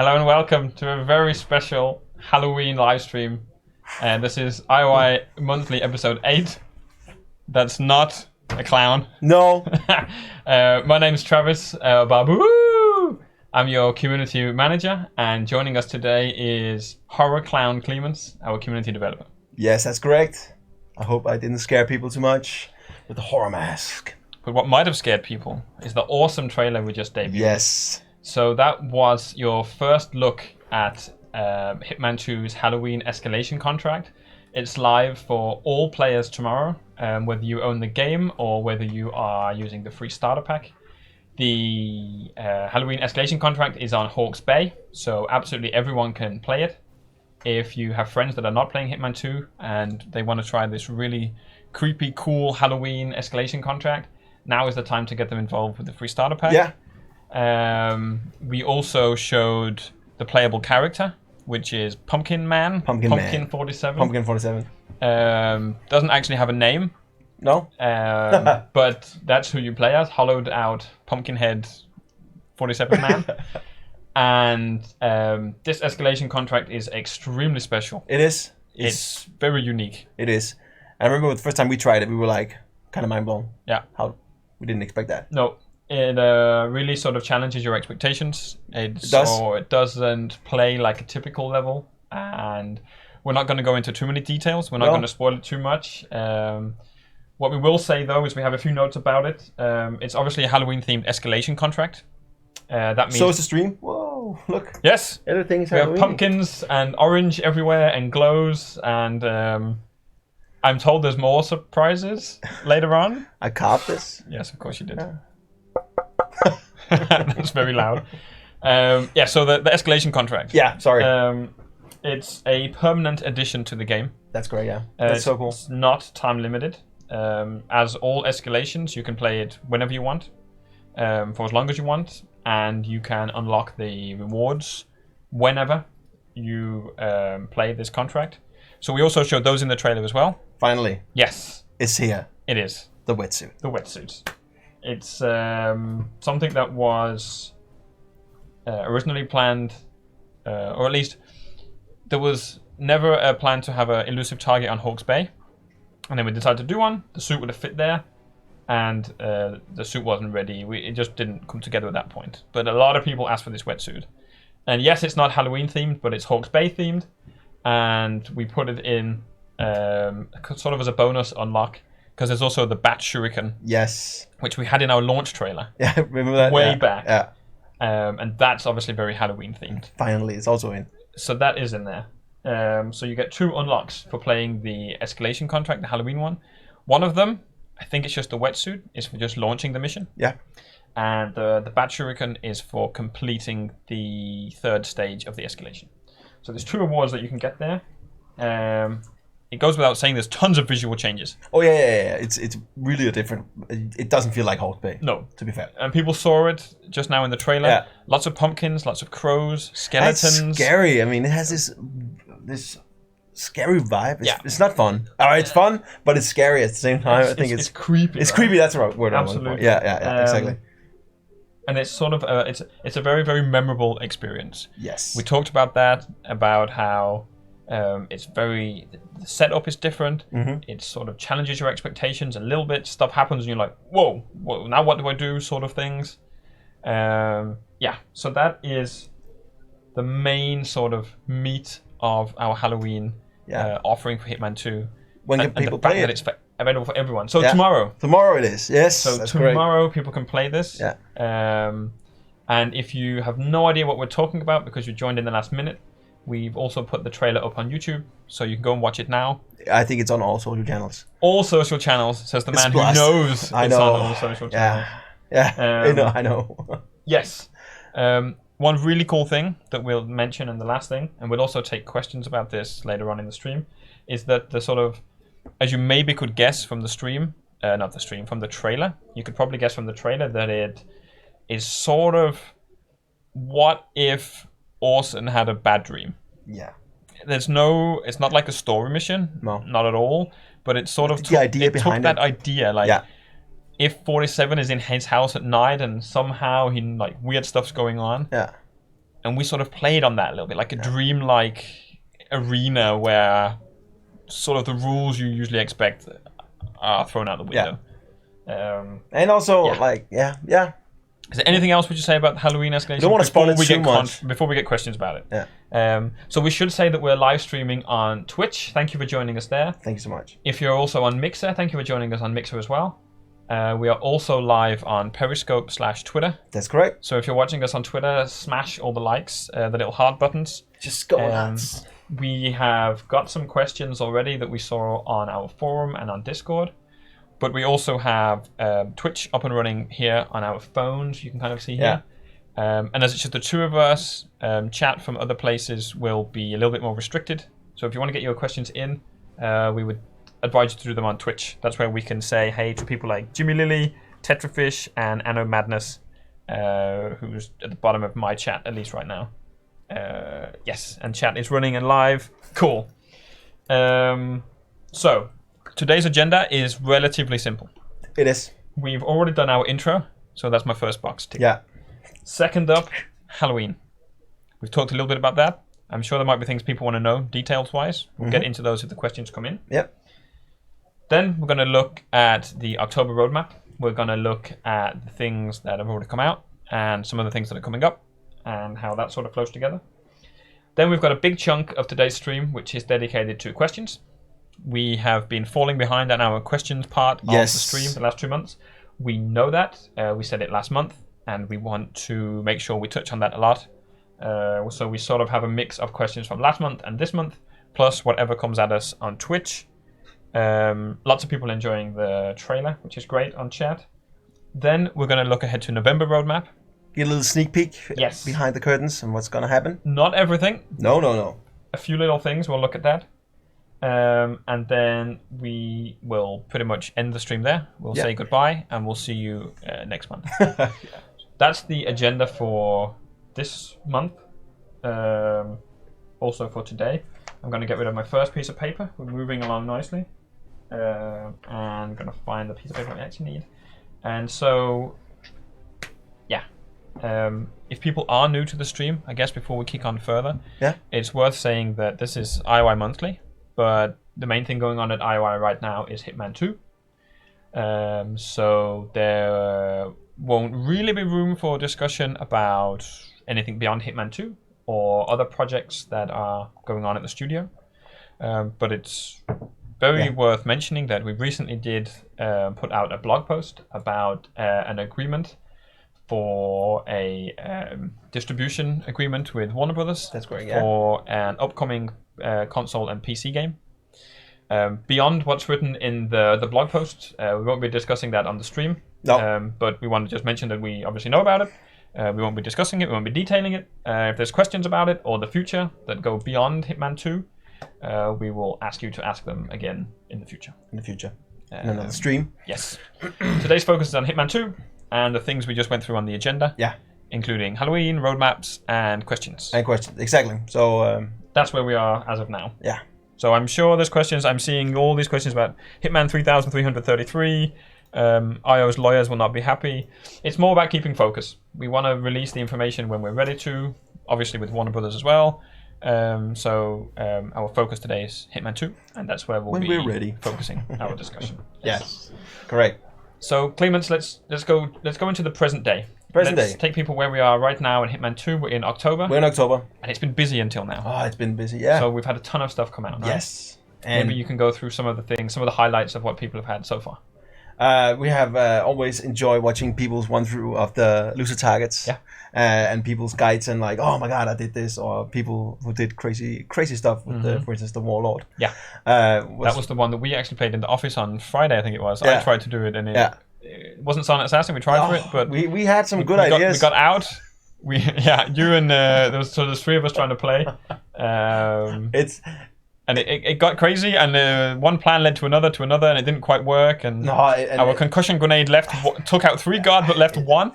Hello and welcome to a very special Halloween live stream. And this is IOI monthly episode 8. That's not a clown. No. My name is Travis Babu. I'm your community manager, and joining us today is Horror Clown Clemens, our community developer. Yes, that's correct. I hope I didn't scare people too much with the horror mask. But what might have scared people is the awesome trailer we just debuted. Yes. So that was your first look at Hitman 2's Halloween escalation contract. It's live for all players tomorrow, whether you own the game or whether you are using the free starter pack. The Halloween escalation contract is on Hawke's Bay, so absolutely everyone can play it. If you have friends that are not playing Hitman 2 and they want to try this really creepy, cool Halloween escalation contract, now is the time to get them involved with the free starter pack. Yeah. We also showed the playable character, which is Pumpkin Man. Pumpkin 47. Pumpkin 47. Doesn't actually have a name. No? But that's who you play as, hollowed out Pumpkinhead 47 Man. And this escalation contract is extremely special. It is. It's very unique. It is. I remember the first time we tried it, we were like, kind of mind blown. Yeah. How we didn't expect that. No. It really sort of challenges your expectations. It doesn't play like a typical level. And we're not going to go into too many details. We're not going to spoil it too much. What we will say, though, is we have a few notes about it. It's obviously a Halloween-themed escalation contract. That means... So is the stream. Whoa, look. Yes. Everything's We have Halloween. pumpkins and orange everywhere and glows. And I'm told there's more surprises later on. I carved this. Yes, of course you did. Yeah. That's very loud. So the escalation contract. Yeah, sorry. It's a permanent addition to the game. That's great, yeah. That's so cool. It's not time limited. As all escalations, you can play it whenever you want, for as long as you want, and you can unlock the rewards whenever you play this contract. So we also showed those in the trailer as well. Finally. Yes. It's here. It is. The wetsuit. The wetsuits. It's something that was originally planned, or at least there was never a plan to have an elusive target on Hawke's Bay. And then we decided to do one. The suit would have fit there, and the suit wasn't ready. It just didn't come together at that point. But a lot of people asked for this wetsuit. And yes, it's not Halloween themed, but it's Hawke's Bay themed. And we put it in sort of as a bonus unlock, because there's also the Bat Shuriken. Yes. Which we had in our launch trailer. Yeah, remember that? Way back. Yeah. And that's obviously very Halloween themed. Finally, it's also in. So that is in there. So you get 2 unlocks for playing the escalation contract, the Halloween one. One of them, I think it's just the wetsuit, is for just launching the mission. Yeah. And the Bat Shuriken is for completing the 3rd stage of the escalation. So there's 2 rewards that you can get there. It goes without saying there's tons of visual changes. Oh yeah. It's really a different. It doesn't feel like Hawke's Bay. No, to be fair. And people saw it just now in the trailer. Yeah. Lots of pumpkins, lots of crows, skeletons. It's scary. I mean, it has this scary vibe. It's not fun. It's fun, but it's scary at the same time. I think it's creepy. It's creepy. That's the right word. Absolutely. Yeah. Exactly. And it's sort of it's a very, very memorable experience. Yes. We talked about that, about how it's very, the setup is different. Mm-hmm. It sort of challenges your expectations a little bit. Stuff happens and you're like, whoa, now what do I do, sort of things. So that is the main sort of meat of our Halloween offering for Hitman 2. When can people play it? It's available for everyone. So tomorrow. Tomorrow it is, yes. So tomorrow people can play this. Yeah. And if you have no idea what we're talking about because you joined in the last minute, we've also put the trailer up on YouTube, so you can go and watch it now. I think it's on all social channels. All social channels, says the man who knows it's on all social channels. Yeah, I know. Yes. One really cool thing that we'll mention, and the last thing, and we'll also take questions about this later on in the stream, is that the sort of, as you maybe could guess from the stream, from the trailer, you could probably guess from the trailer that it is sort of, what if Orson had a bad dream? Yeah. It's not like a story mission, not at all, but it sort of the idea behind that idea, like, if 47 is in his house at night and somehow weird stuff's going on, and we sort of played on that a little bit, like a dreamlike arena where sort of the rules you usually expect are thrown out the window. And also, Is there anything else would you say about the Halloween escalation? You don't want to spoil it too much. Before we get questions about it. Yeah. So we should say that we're live streaming on Twitch. Thank you for joining us there. Thank you so much. If you're also on Mixer, thank you for joining us on Mixer as well. We are also live on Periscope/Twitter. That's correct. So if you're watching us on Twitter, smash all the likes, the little heart buttons. Just go nuts. We have got some questions already that we saw on our forum and on Discord. But we also have Twitch up and running here on our phones. You can kind of see here. And as it's just the two of us, chat from other places will be a little bit more restricted. So if you want to get your questions in, we would advise you to do them on Twitch. That's where we can say hey to people like Jimmy Lilly, Tetrafish, and Anno Madness, who's at the bottom of my chat, at least right now. Yes, and chat is running and live. Cool. So, today's agenda is relatively simple. It is. We've already done our intro, so that's my first box tick. Yeah. Second up, Halloween. We've talked a little bit about that. I'm sure there might be things people want to know, details-wise. We'll get into those if the questions come in. Yep. Then we're going to look at the October roadmap. We're going to look at the things that have already come out and some of the things that are coming up and how that sort of flows together. Then we've got a big chunk of today's stream, which is dedicated to questions. We have been falling behind on our questions part of the stream the last 2 months. We know that. We said it last month, and we want to make sure we touch on that a lot. So we sort of have a mix of questions from last month and this month, plus whatever comes at us on Twitch. Lots of people enjoying the trailer, which is great on chat. Then we're going to look ahead to November roadmap. Get a little sneak peek Yes. behind the curtains and what's going to happen. Not everything. No. A few little things. We'll look at that. And then we will pretty much end the stream there. We'll say goodbye, and we'll see you next month. That's the agenda for this month. Also for today. I'm going to get rid of my first piece of paper. We're moving along nicely. And I'm going to find the piece of paper I actually need. And so, if people are new to the stream, I guess before we kick on further, it's worth saying that this is IOI Monthly, but the main thing going on at IOI right now is Hitman 2. So there won't really be room for discussion about anything beyond Hitman 2 or other projects that are going on at the studio. But it's very worth mentioning that we recently did put out a blog post about an agreement for a distribution agreement with Warner Brothers. That's great, for an upcoming console and PC game. Beyond what's written in the blog post, we won't be discussing that on the stream. No. But we want to just mention that we obviously know about it. We won't be discussing it, we won't be detailing it. If there's questions about it or the future that go beyond Hitman 2, we will ask you to ask them again in the future. In another stream. Yes. Today's focus is on Hitman 2 and the things we just went through on the agenda. Yeah. Including Halloween, roadmaps, and questions. Exactly. So that's where we are as of now. Yeah. So I'm sure there's questions. I'm seeing all these questions about Hitman 3333. IO's lawyers will not be happy. It's more about keeping focus. We want to release the information when we're ready to, obviously with Warner Brothers as well. So our focus today is Hitman 2, and that's where we'll be ready. focusing our discussion. Yes, correct. So Clemens, let's go into the present day. Let's take people where we are right now in Hitman 2. We're in October. And it's been busy until now. Oh, it's been busy, yeah. So we've had a ton of stuff come out, right? Yes. And maybe you can go through some of the things, some of the highlights of what people have had so far. We have always enjoyed watching people's run through of the loser targets, and people's guides and like, oh my god, I did this, or people who did crazy stuff with, for instance, the Warlord. Yeah, that was the one that we actually played in the office on Friday, I think it was. I tried to do it, and it wasn't Silent Assassin. We tried for it, but we had some good ideas. We got out. You and there's three of us trying to play. And it got crazy, and one plan led to another, and it didn't quite work. And our concussion grenade took out 3 guards, but left 1.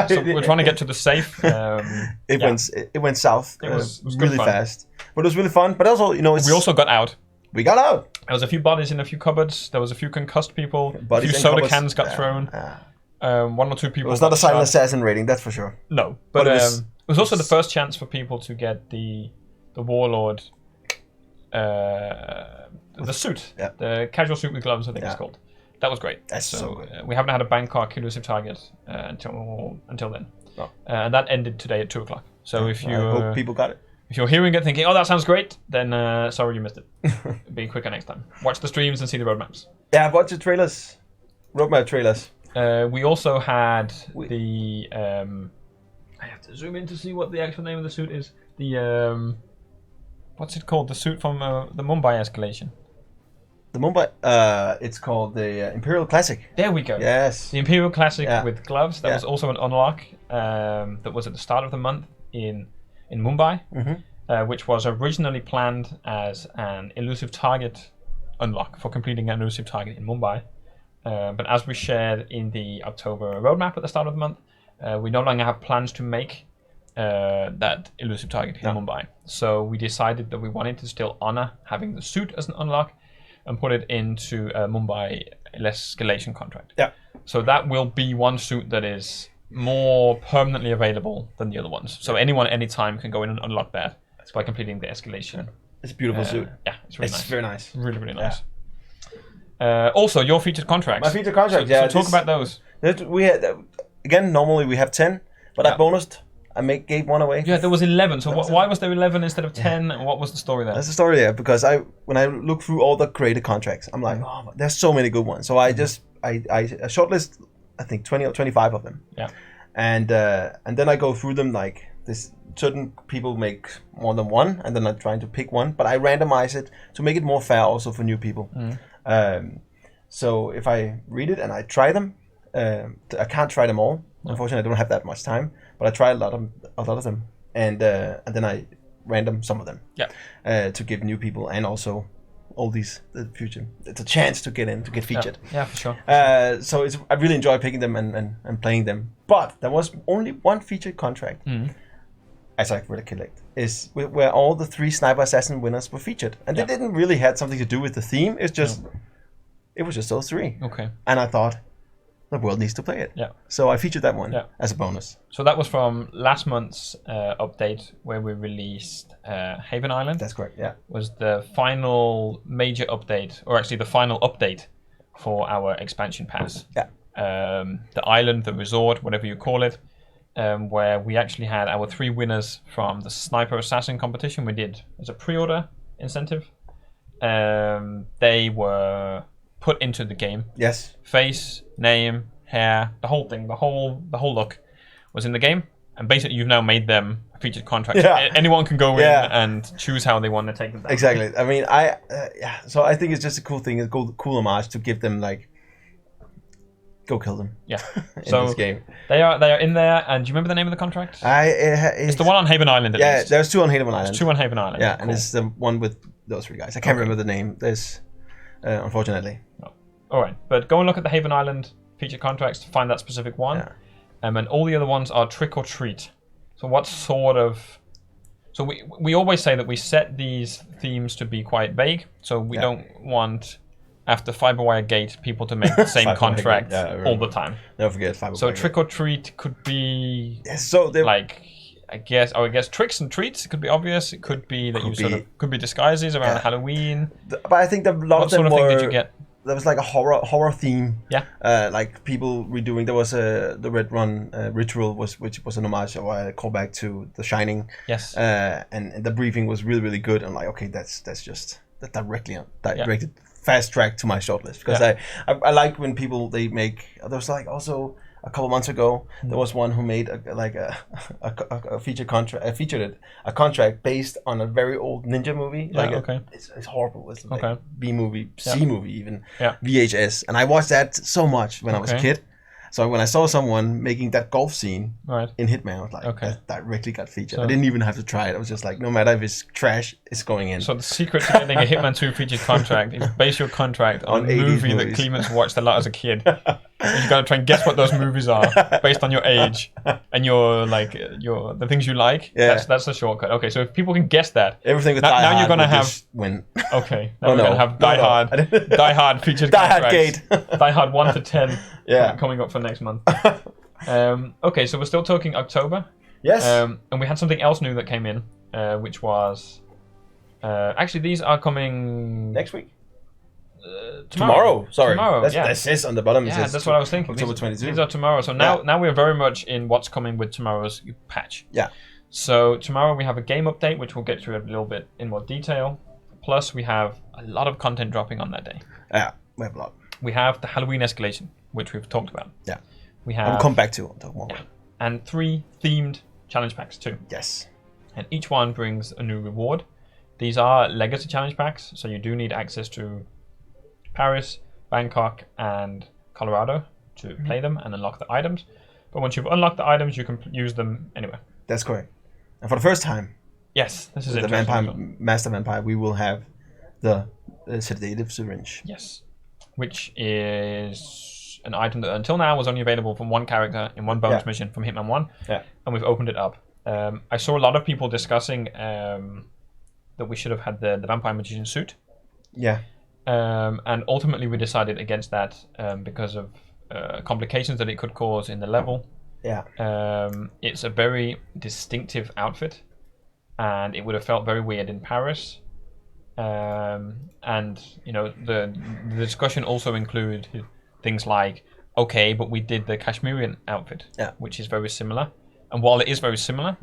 So we're trying to get to the safe. It went south. It was really fast, but it was really fun. But also, we also got out. We got out. There was a few bodies in a few cupboards. There was a few concussed people. A few soda cans got thrown. 1 or 2 people. It was not a Silent Assassin rating, that's for sure. No, but was also the first chance for people to get the Warlord, the suit, the casual suit with gloves, I think it's called. That was great. That's so good. We haven't had a Bangkok elusive target until then, and that ended today at 2:00. So if you I hope people got it. If you're hearing it thinking, "Oh, that sounds great," then sorry you missed it. Be quicker next time. Watch the streams and see the roadmaps. Yeah, watch the trailers, roadmap trailers. We also had the. I have to zoom in to see what the actual name of the suit is. The what's it called? The suit from the Mumbai escalation. The Mumbai. It's called the Imperial Classic. There we go. Yes. The Imperial Classic with gloves. That was also an unlock. That was at the start of the month in Mumbai, which was originally planned as an elusive target unlock for completing an elusive target in Mumbai. But as we shared in the October roadmap at the start of the month, we no longer have plans to make that elusive target in Mumbai. So we decided that we wanted to still honor having the suit as an unlock and put it into a Mumbai escalation contract. Yeah. So that will be one suit that is more permanently available than the other ones. So anyone, anytime can go in and unlock that by completing the escalation. It's a beautiful suit. Yeah, it's really nice. It's very nice. Really, really nice. Also, your featured contracts. My featured contracts, so talk about those. We had, again, normally we have 10, but I bonused. I gave one away. Yeah, there was 11. So why was there 11 instead of 10? And what was the story there? That's the story there, because when I look through all the created contracts, I'm like, oh, there's so many good ones. So I shortlist, I think 20 or 25 of them. Yeah. And then I go through them like this. Certain people make more than one, and then I'm trying to pick one, but I randomize it to make it more fair also for new people. So if I read it and I try them, I can't try them all. Unfortunately, I don't have that much time, but I try a lot of them, and then I random some of them. Yeah. To give new people and also all the future. It's a chance to get featured. Yeah, for sure. So I really enjoy picking them and playing them. But there was only one featured contract. As I really collect, is where all the 3 Sniper Assassin winners were featured, and they didn't really have something to do with the theme. It's just it was just those 3. Okay. And I thought the world needs to play it. Yeah. So I featured that one as a bonus. So that was from last month's update where we released Haven Island. That's correct. Yeah. Was the final major update, or actually the final update for our expansion pass. Yeah. The island, the resort, whatever you call it. Where we actually had our 3 winners from the Sniper Assassin competition we did as a pre-order incentive. They were put into the game. Yes. Face, name, hair, the whole thing, the whole look was in the game. And basically you've now made them a featured contract. Yeah. Anyone can go in and choose how they want to take them down. Exactly. I mean, so I think it's just a cool thing, a cool homage to give them like, go kill them. Yeah. in so this game. They are in there. And do you remember the name of the contract? It's the one on Haven Island. Yeah, there's 2 on Haven Island. There's 2 on Haven Island. Yeah, cool. And it's the one with those 3 guys. I can't remember the name. There's unfortunately. Oh. All right, but go and look at the Haven Island featured contracts to find that specific one. Yeah. And all the other ones are trick or treat. So what sort of? So we always say that we set these themes to be quite vague. So we don't want, after Fiberwire Gate, people to make the same contract all the time. Never forget Fiberwire. So trick or treat could be like, I guess tricks and treats. It could be obvious. It could be that could be disguises around Halloween. But I think that a lot of them were. What sort of thing did you get? There was like a horror theme. Yeah. Like people redoing. There was the Red Run ritual which was an homage or a callback to The Shining. Yes. And the briefing was really, really good. I'm like, okay, that's directed fast track to my shortlist, because I like when people they make. There was like also a couple months ago there was one who made a feature contract. A contract based on a very old ninja movie. It's horrible. It's like B movie, C movie even. Yeah. VHS, and I watched that so much when I was a kid. So when I saw someone making that golf scene in Hitman, I was like, that directly got featured. I didn't even have to try it. I was just like, no matter if it's trash, it's going in. So the secret to getting a Hitman 2 featured contract is base your contract on a movie that Clemens watched a lot as a kid. And you got to try and guess what those movies are based on your age and the things you like. Yeah. That's the shortcut. Okay, so if people can guess that, everything with now you're gonna have win. Okay, now we're gonna have Die Hard featured contracts. Gate. Die Hard 1 to 10. Coming up for next month. Okay, so we're still talking October. Yes. And we had something else new that came in, which was actually these are coming next week. Tomorrow. Sorry. Tomorrow. That says on the bottom. Yeah, that's what I was thinking. October 22. These are tomorrow. So now we're very much in what's coming with tomorrow's patch. Yeah. So tomorrow we have a game update, which we'll get through a little bit in more detail. Plus, we have a lot of content dropping on that day. Yeah, we have a lot. We have the Halloween escalation, which we've talked about. Yeah. We have. I'll come back to talk more. Yeah. And 3 themed challenge packs too. Yes. And each one brings a new reward. These are legacy challenge packs, so you do need access to Paris, Bangkok, and Colorado to play them and unlock the items. But once you've unlocked the items, you can use them anywhere. That's correct. And for the first time, yes, this is the Master Vampire, we will have the sedative syringe. Yes, which is an item that until now was only available from one character in one bonus mission from Hitman 1. Yeah. And we've opened it up. I saw a lot of people discussing that we should have had the Vampire Magician suit. Yeah. And ultimately we decided against that because of complications that it could cause in the level. Yeah. It's a very distinctive outfit, and it would have felt very weird in Paris. And you know, the discussion also included things like, okay, but we did the Kashmirian outfit, which is very similar. And while it is very similar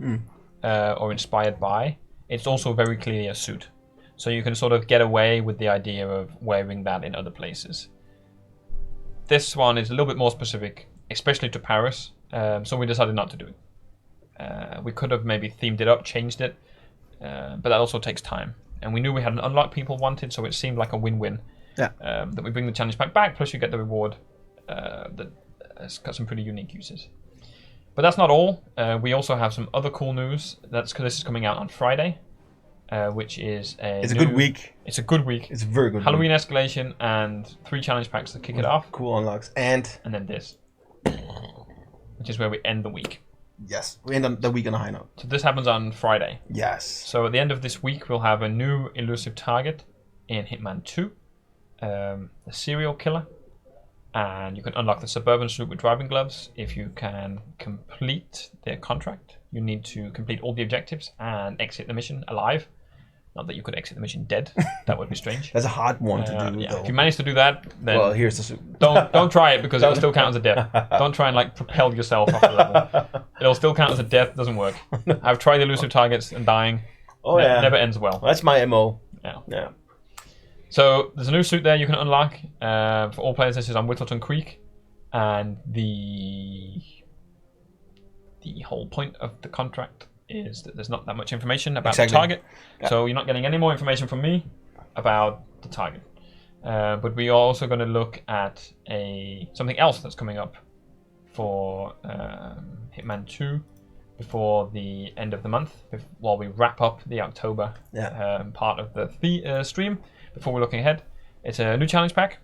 or inspired by, it's also very clearly a suit. So you can sort of get away with the idea of wearing that in other places. This one is a little bit more specific, especially to Paris. So we decided not to do it. We could have maybe themed it up, changed it, but that also takes time. And we knew we had an unlock people wanted, so it seemed like a win-win. Yeah. That we bring the challenge pack back, plus you get the reward that has got some pretty unique uses. But that's not all. We also have some other cool news. That's because this is coming out on Friday, which is a good week. It's a good week. It's a very good Halloween escalation and 3 challenge packs to kick it off. Cool unlocks. And then this, which is where we end the week. Yes, we end the week on a high note. So this happens on Friday. Yes. So at the end of this week, we'll have a new elusive target in Hitman 2, the serial killer. And you can unlock the suburban suit with driving gloves if you can complete their contract. You need to complete all the objectives and exit the mission alive. Not that you could exit the mission dead. That would be strange. That's a hard one to do. Yeah. Though. If you manage to do that, then well, here's the suit. Don't try it because it'll still count as a death. Don't try and like propel yourself off the level. It'll still count as a death. Doesn't work. I've tried elusive targets and dying. Oh yeah. Never ends well. That's my MO. Yeah. So there's a new suit there you can unlock for all players. This is on Whittleton Creek, and the whole point of the contract is that there's not that much information about the target. Yeah. So you're not getting any more information from me about the target. But we are also going to look at something else that's coming up for Hitman 2 before the end of the month, while we wrap up the October part of the stream. Before we're looking ahead, it's a new challenge pack,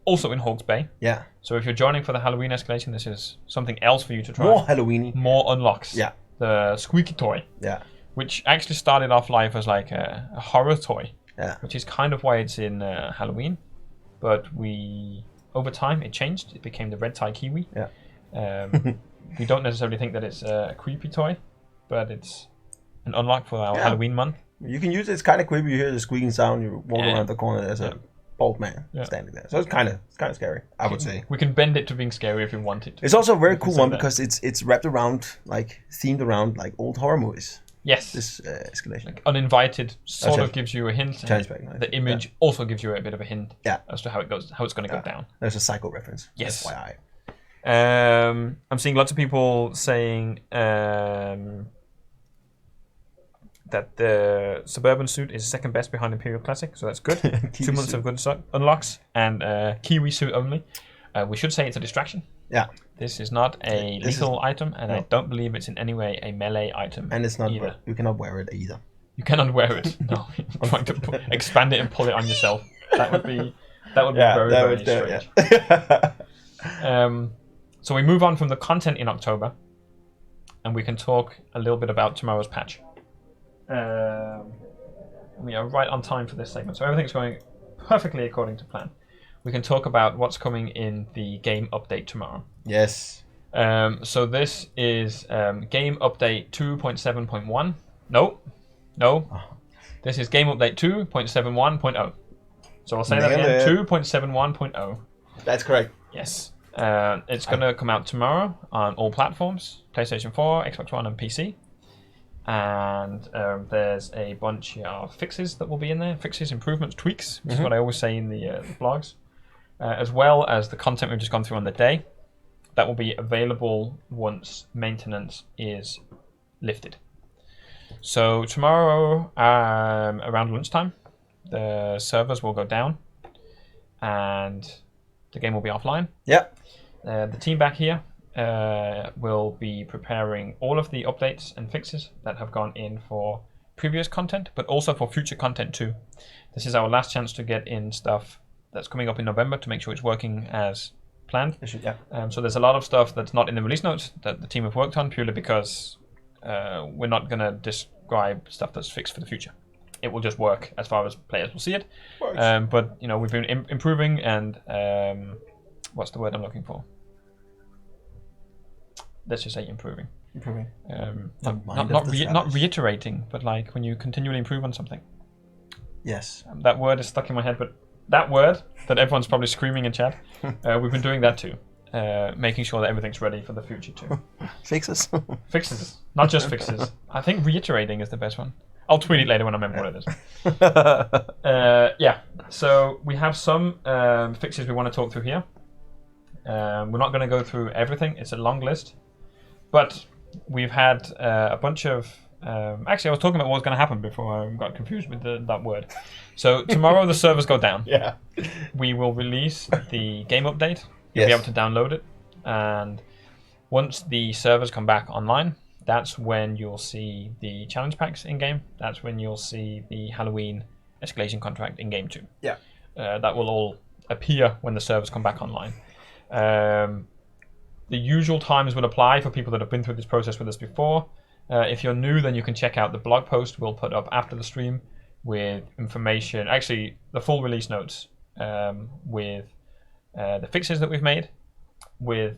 also in Hawke's Bay. Yeah. So if you're joining for the Halloween escalation, this is something else for you to try. More Halloweeny. More unlocks. Yeah. The squeaky toy. Yeah. Which actually started off life as like a horror toy. Yeah. Which is kind of why it's in Halloween, but over time it changed. It became the red tie kiwi. Yeah. We don't necessarily think that it's a creepy toy, but it's an unlock for our Halloween month. You can use it. It's kind of creepy. You hear the squeaking sound. You walk around the corner. There's a bald man standing there. So it's kind of scary, I would say. We can bend it to being scary if we want it to. It's also a very cool one because it's wrapped around, like themed around like old horror movies. Yes. This escalation. Like uninvited sort of gives you a hint. The image also gives you a bit of a hint as to how it goes, how it's going to go down. There's a Psycho reference. Yes. FYI. I'm seeing lots of people saying that the Suburban suit is second best behind Imperial Classic, so that's good. 2 months of good unlocks, and Kiwi suit only. We should say it's a distraction. Yeah. This is not a lethal item, and I don't believe it's in any way a melee item. And it's not either. You cannot wear it either. You cannot wear it. No. You're trying to expand it and pull it on yourself. That would be very strange. So we move on from the content in October, and we can talk a little bit about tomorrow's patch. We are right on time for this segment, so everything's going perfectly according to plan. We can talk about what's coming in the game update tomorrow. Yes. So this is game update 2.7.1. No. This is game update 2.71.0. So I'll say that again. 2.71.0. That's correct. Yes. It's going to come out tomorrow on all platforms: PlayStation 4, Xbox One, and PC. And there's a bunch of fixes that will be in there. Fixes, improvements, tweaks, which is what I always say in the blogs. As well as the content we've just gone through on the day. That will be available once maintenance is lifted. So tomorrow, around lunchtime, the servers will go down and the game will be offline. Yeah. The team back here will be preparing all of the updates and fixes that have gone in for previous content, but also for future content too. This is our last chance to get in stuff that's coming up in November to make sure it's working as planned. So there's a lot of stuff that's not in the release notes that the team have worked on purely because we're not going to describe stuff that's fixed for the future. It will just work as far as players will see it. But we've been improving and what's the word I'm looking for? Let's just say improving. Not reiterating, but like when you continually improve on something. Yes. That word is stuck in my head, but that word that everyone's probably screaming in chat, we've been doing that too. Making sure that everything's ready for the future too. Fixes? Fixes, not just fixes. I think reiterating is the best one. I'll tweet it later when I remember what it is. Yeah, so we have some fixes we want to talk through here. We're not going to go through everything. It's a long list. But we've had a bunch of... actually, I was talking about what was going to happen before I got confused with that word. So tomorrow the servers go down. Yeah. We will release the game update. You'll be able to download it. And once the servers come back online, that's when you'll see the challenge packs in-game. That's when you'll see the Halloween escalation contract in-game too. Yeah. That will all appear when the servers come back online. The usual times will apply for people that have been through this process with us before. If you're new, then you can check out the blog post we'll put up after the stream with information, actually the full release notes with the fixes that we've made. With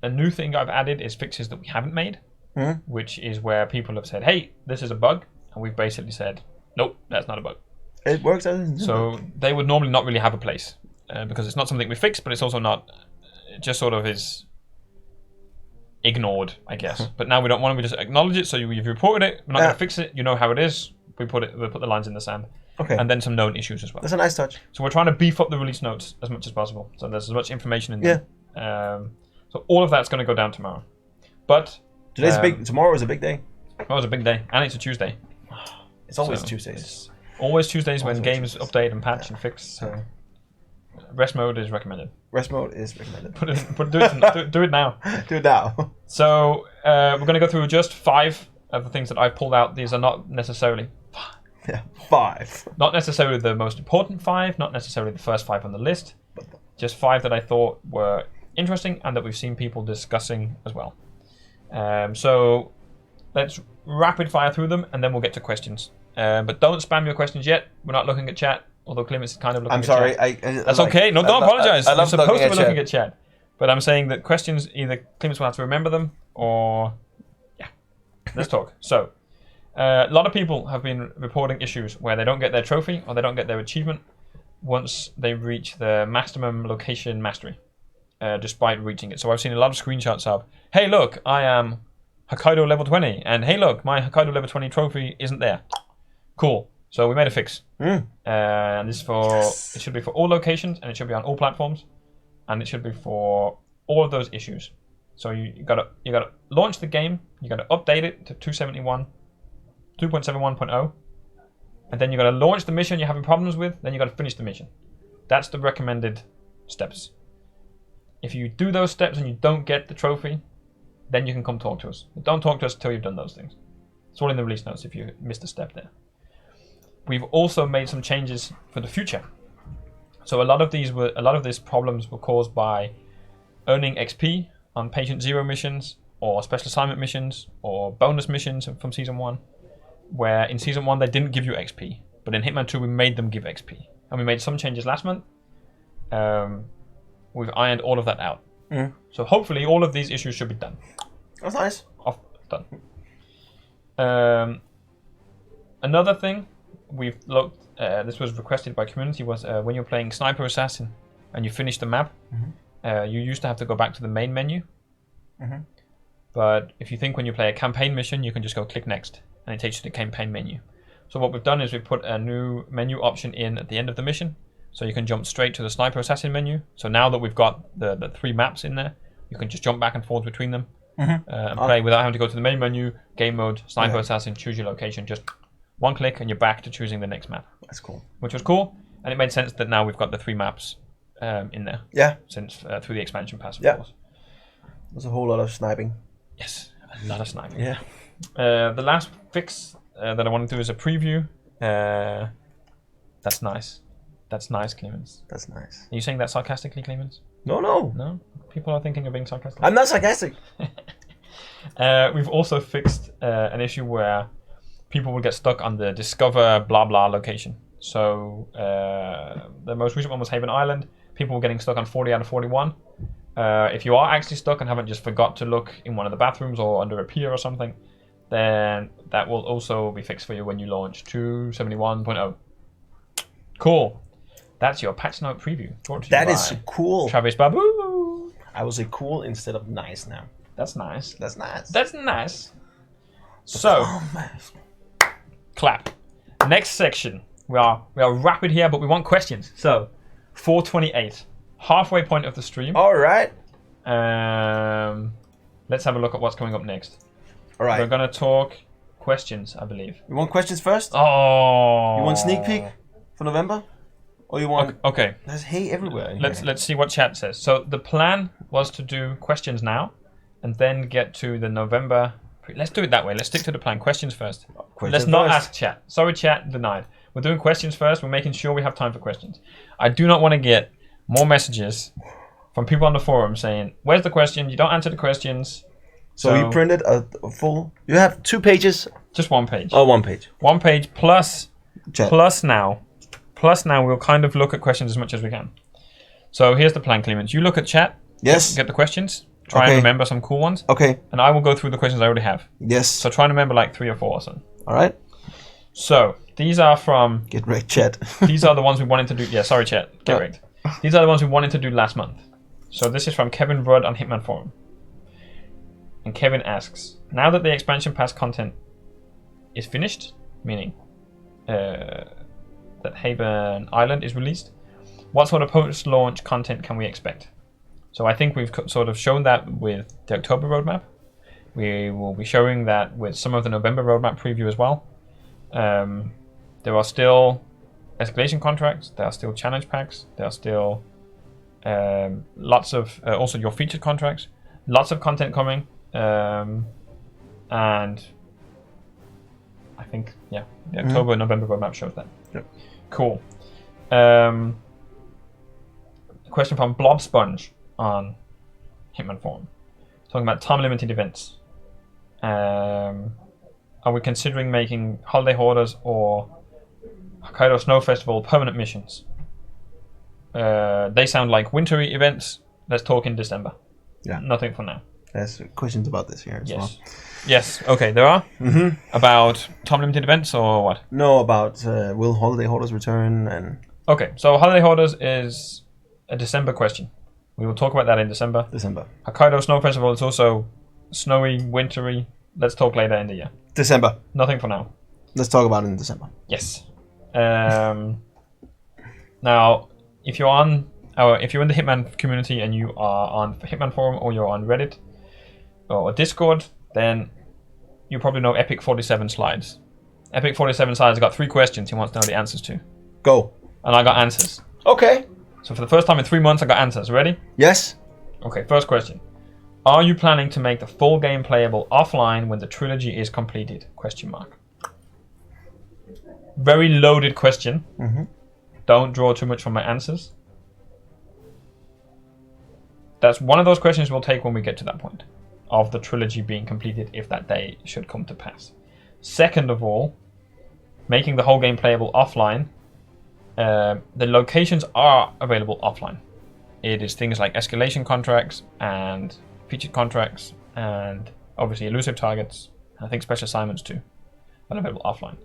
a new thing I've added is fixes that we haven't made, which is where people have said, hey, this is a bug. And we've basically said, nope, that's not a bug. It works. So they would normally not really have a place because it's not something we fixed, but it's also not, it just sort of is ignored, I guess. But now we don't want to, we just acknowledge it. So you've reported it. We're not going to fix it. You know how it is. We put the lines in the sand. Okay. And then some known issues as well. That's a nice touch. So we're trying to beef up the release notes as much as possible. So there's as much information in there. So all of that's going to go down tomorrow. But today's big. Tomorrow is a big day. Tomorrow's a big day, and it's a Tuesday. It's always Tuesdays. It's always Tuesdays when games update and patch and fix. So rest mode is recommended. Rest mode is recommended. Do it now. Do it now. So we're going to go through just 5 of the things that I've pulled out. These are not necessarily 5. Not necessarily the most important 5. Not necessarily the first 5 on the list. Just 5 that I thought were interesting and that we've seen people discussing as well. So let's rapid fire through them and then we'll get to questions. But don't spam your questions yet. We're not looking at chat. Although Clemens is kind of looking at chat. I'm sorry. That's okay. No, don't apologize. I love You're supposed to be chat. looking at chat. But I'm saying that questions, either Clemens will have to remember them or... Yeah. Let's talk. So, a lot of people have been reporting issues where they don't get their trophy or they don't get their achievement once they reach the maximum location mastery, despite reaching it. So I've seen a lot of screenshots of, hey, look, I am Hokkaido level 20. And hey, look, my Hokkaido level 20 trophy isn't there. Cool. So we made a fix, and this is for it should be for all locations, and it should be on all platforms, and it should be for all of those issues. So you gotta launch the game, you gotta update it to 2.71.0, and then you gotta launch the mission you're having problems with. Then you gotta finish the mission. That's the recommended steps. If you do those steps and you don't get the trophy, then you can come talk to us. But don't talk to us until you've done those things. It's all in the release notes if you missed a step there. We've also made some changes for the future. So a lot of these problems were caused by earning XP on Patient Zero missions or special assignment missions or bonus missions from Season 1, where in Season 1 they didn't give you XP, but in Hitman 2 we made them give XP. And we made some changes last month. We've ironed all of that out. So hopefully all of these issues should be done. That's nice. Done. Another thing we've looked. This was requested by community. Was when you're playing Sniper Assassin and you finish the map, you used to have to go back to the main menu. But if you think when you play a campaign mission, you can just go click next, and it takes you to the campaign menu. So what we've done is we've put a new menu option in at the end of the mission, so you can jump straight to the Sniper Assassin menu. So now that we've got the 3 maps in there, you can just jump back and forth between them and play without having to go to the main menu, game mode, Sniper Assassin, choose your location, just one click and you're back to choosing the next map. That's cool. Which was cool, and it made sense that now we've got the 3 maps in there. Yeah. Since through the expansion pass, of course. There's a whole lot of sniping. Yes, a lot of sniping. Yeah. The last fix that I want to do is a preview. That's nice. That's nice, Clemens. That's nice. Are you saying that sarcastically, Clemens? No. No? People are thinking of being sarcastic. I'm not sarcastic. We've also fixed an issue where people will get stuck on the discover blah blah location. So the most recent one was Haven Island. People were getting stuck on 40 out of 41. If you are actually stuck and haven't just forgot to look in one of the bathrooms or under a pier or something, then that will also be fixed for you when you launch 271.0. Cool. That's your patch note preview. That is cool. Travis Babu. I will say cool instead of nice now. That's nice. That's nice. That's nice. So, clap. Next section. We are rapid here, but we want questions. So, 4:28, halfway point of the stream. All right. Let's have a look at what's coming up next. All right. We're gonna talk questions, I believe. You want questions first? Oh. You want sneak peek for November, or you want? Okay. There's hay everywhere. Let's see what chat says. So the plan was to do questions now, and then get to the November. Let's do it that way. Let's stick to the plan. Questions first. Let's not ask chat. Sorry, chat. Denied. We're doing questions first. We're making sure we have time for questions. I do not want to get more messages from people on the forum saying, "Where's the question? You don't answer the questions." So we printed a full. You have 2 pages. Just 1 page. Oh, 1 page. 1 page plus chat. Plus now we'll kind of look at questions as much as we can. So here's the plan, Clemens. You look at chat. Yes. Get the questions. Try and remember some cool ones. Okay. And I will go through the questions I already have. Yes. So try and remember like 3 or 4 or something. All right. So these are from. Get wrecked, chat. These are the ones we wanted to do. Yeah, sorry, chat. Get wrecked. These are the ones we wanted to do last month. So this is from Kevin Rudd on Hitman Forum. And Kevin asks, now that the expansion pass content is finished, meaning that Haven Island is released, what sort of post-launch content can we expect? So I think we've sort of shown that with the October roadmap. We will be showing that with some of the November roadmap preview as well. There are still escalation contracts, there are still challenge packs, there are still lots of, also your featured contracts, lots of content coming. And I think, yeah, the October, November roadmap shows that. Yep. Cool. Question from Blob Sponge on Hitman Forum, talking about time-limited events. Are we considering making Holiday Hoarders or Hokkaido Snow Festival permanent missions? They sound like wintry events. Let's talk in December. Yeah. Nothing for now. There's questions about this here as well. Yes. Okay, there are? About time-limited events or what? No, about will Holiday Hoarders return and... Okay, so Holiday Hoarders is a December question. We will talk about that in December. Hokkaido Snow Festival is also snowy, wintry. Let's talk later in the year. December. Nothing for now. Let's talk about it in December. Yes. Now, if you're in the Hitman community and you are on Hitman Forum or you're on Reddit or Discord, then you probably know Epic 47 Slides. Epic 47 Slides got 3 questions he wants to know the answers to. Go. And I got answers. Okay. So for the first time in 3 months, I got answers. Ready? Yes. Okay, first question. Are you planning to make the full game playable offline when the trilogy is completed? Question mark. Very loaded question. Don't draw too much from my answers. That's one of those questions we'll take when we get to that point of the trilogy being completed, if that day should come to pass. Second of all, making the whole game playable offline. The locations are available offline. It is things like escalation contracts and featured contracts and obviously elusive targets, and I think special assignments too, that are available offline.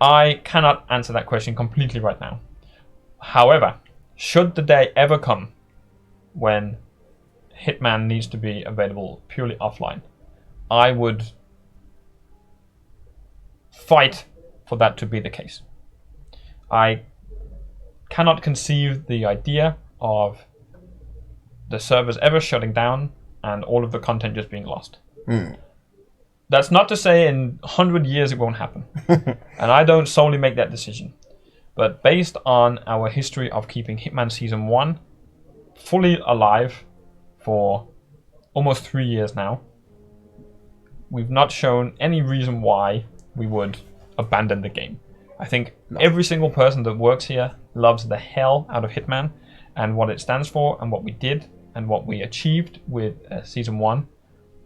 I cannot answer that question completely right now. However, should the day ever come when Hitman needs to be available purely offline, I would fight for that to be the case. I cannot conceive the idea of the servers ever shutting down and all of the content just being lost. That's not to say in 100 years it won't happen. And I don't solely make that decision. But based on our history of keeping Hitman Season 1 fully alive for almost 3 years now, we've not shown any reason why we would abandon the game. I think every single person that works here loves the hell out of Hitman and what it stands for and what we did and what we achieved with Season 1,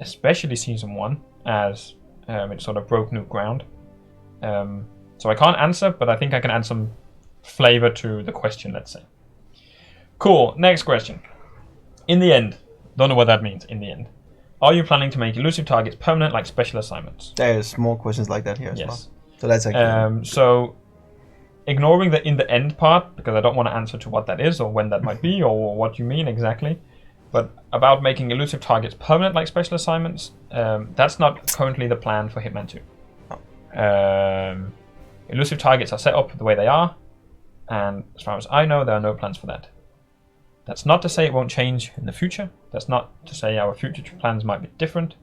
especially Season 1, as it sort of broke new ground. So I can't answer, but I think I can add some flavor to the question, let's say. Cool, next question. In the end, don't know what that means, in the end. Are you planning to make elusive targets permanent like special assignments? There's more questions like that here as well. So that's actually... so ignoring the in the end part, because I don't want to answer to what that is or when that might be or what you mean exactly, but about making elusive targets permanent like special assignments, that's not currently the plan for Hitman 2. Elusive targets are set up the way they are, and as far as I know, there are no plans for that. That's not to say it won't change in the future. That's not to say our future plans might be different.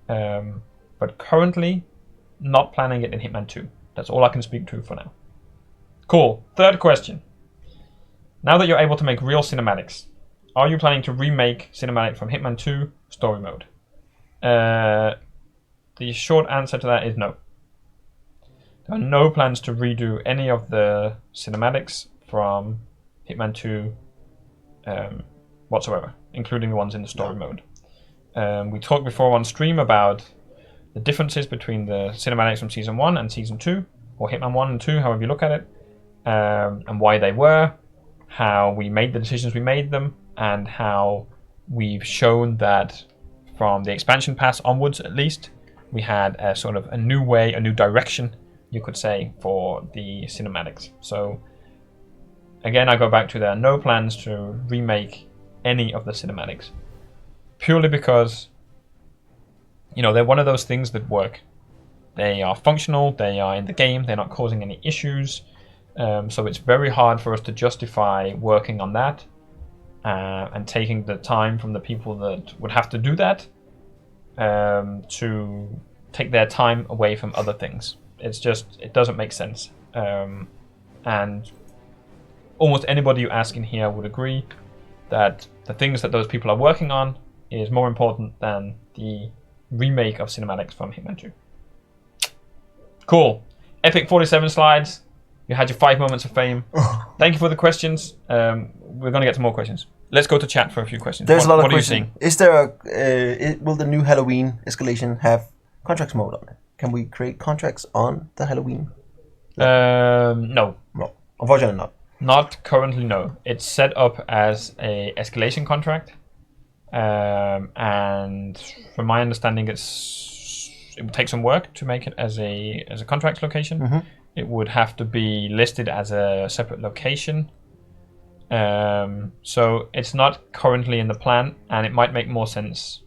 But currently, not planning it in Hitman 2. That's all I can speak to for now. Cool. Third question. Now that you're able to make real cinematics, are you planning to remake cinematic from Hitman 2 story mode? The short answer to that is no. There are no plans to redo any of the cinematics from Hitman 2 whatsoever, including the ones in the story mode. We talked before on stream about the differences between the cinematics from Season 1 and Season 2, or Hitman 1 and 2, however you look at it, and why they were, how we made the decisions we made them, and how we've shown that from the expansion pass onwards, at least, we had a sort of a new way, a new direction, you could say, for the cinematics. So again, I go back to there are no plans to remake any of the cinematics, purely because, you know, they're one of those things that work. They are functional, they are in the game, they're not causing any issues, so it's very hard for us to justify working on that and taking the time from the people that would have to do that to take their time away from other things. It's just, it doesn't make sense. And almost anybody you ask in here would agree that the things that those people are working on is more important than the remake of cinematics from Hitman 2. Cool. Epic 47 slides. You had your 5 moments of fame. Thank you for the questions. We're going to get to more questions. Let's go to chat for a few questions. There's a lot of questions. What are you seeing? Is there will the new Halloween escalation have contracts mode on it? Can we create contracts on the Halloween? No. No. Unfortunately not. Not currently, no. It's set up as a escalation contract. And from my understanding, it would take some work to make it as a contract location. Mm-hmm. It would have to be listed as a separate location. So it's not currently in the plan, and it might make more sense.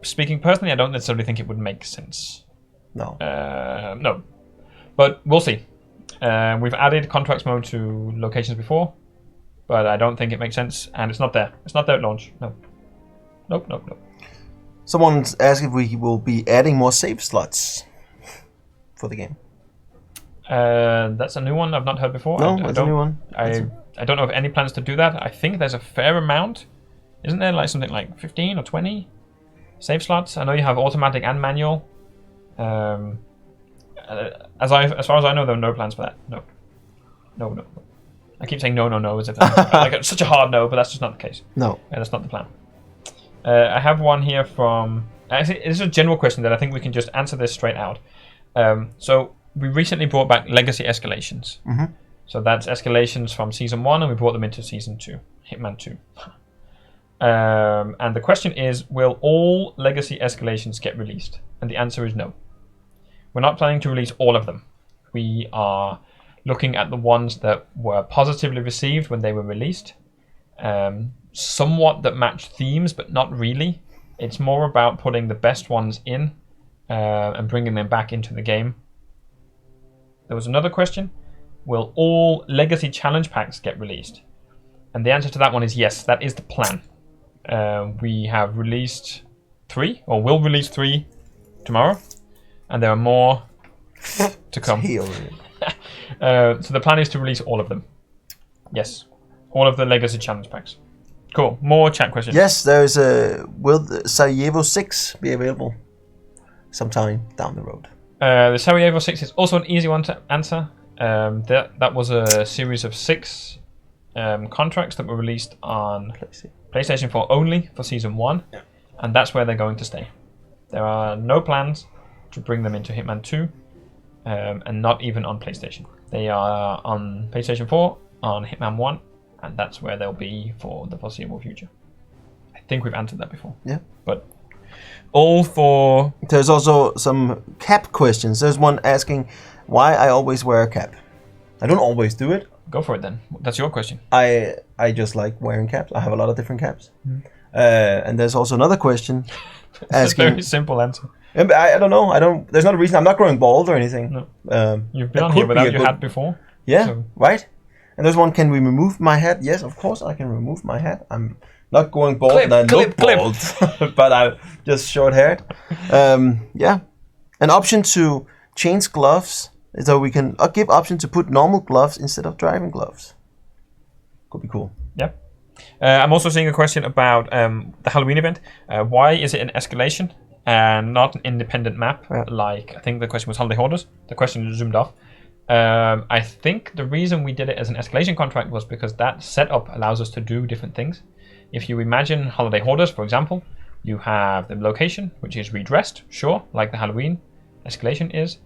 Speaking personally, I don't necessarily think it would make sense. No. No. But we'll see. We've added contracts mode to locations before, but I don't think it makes sense, and it's not there. It's not there at launch. No. Nope. Someone's asked if we will be adding more save slots for the game. That's a new one I've not heard before. No, that's a new one. I don't know of any plans to do that. I think there's a fair amount. Isn't there like something like 15 or 20 save slots? I know you have automatic and manual. As far as I know, there are no plans for that. No. I keep saying no as if that's like such a hard no, but that's just not the case. No. That's not the plan. I have one here from... Actually, it's a general question that I think we can just answer this straight out. So we recently brought back legacy escalations. Mm-hmm. So that's escalations from Season 1, and we brought them into Season 2, Hitman 2. And the question is, will all legacy escalations get released? And the answer is no. We're not planning to release all of them. We are looking at the ones that were positively received when they were released. Somewhat that match themes, but not really. It's more about putting the best ones in and bringing them back into the game. There was another question. Will all legacy challenge packs get released? And the answer to that one is yes, that is the plan. We have released 3, or will release 3 tomorrow, and there are more to come. So the plan is to release all of them. Yes, all of the legacy challenge packs. Cool. More chat questions. Yes, there's will the Sarajevo 6 be available sometime down the road? The Sarajevo 6 is also an easy one to answer. That was a series of 6 contracts that were released on PlayStation 4 only for Season 1, and that's where they're going to stay. There are no plans to bring them into Hitman 2, and not even on PlayStation. They are on PlayStation 4, on Hitman 1, and that's where they'll be for the foreseeable future. I think we've answered that before. Yeah. But all for... There's also some cap questions. There's one asking why I always wear a cap. I don't always do it. Go for it then. That's your question. I just like wearing caps. I have a lot of different caps. And there's also another question asking... a very simple answer. I don't know. There's not a reason. I'm not growing bald or anything. No. You've been on here without your hat before. Yeah, so. Right. And there's one, can we remove my hat? Yes, of course I can remove my hat. I'm not going bald and I look bald, but I'm just short-haired. Yeah. An option to change gloves, so we can give option to put normal gloves instead of driving gloves. Could be cool. Yeah. I'm also seeing a question about the Halloween event. Why is it an escalation and not an independent map? Like, I think the question was Holiday Hoarders. The question zoomed off. I think the reason we did it as an escalation contract was because that setup allows us to do different things. If you imagine Holiday Hoarders, for example, you have the location, which is redressed, sure, like the Halloween escalation is,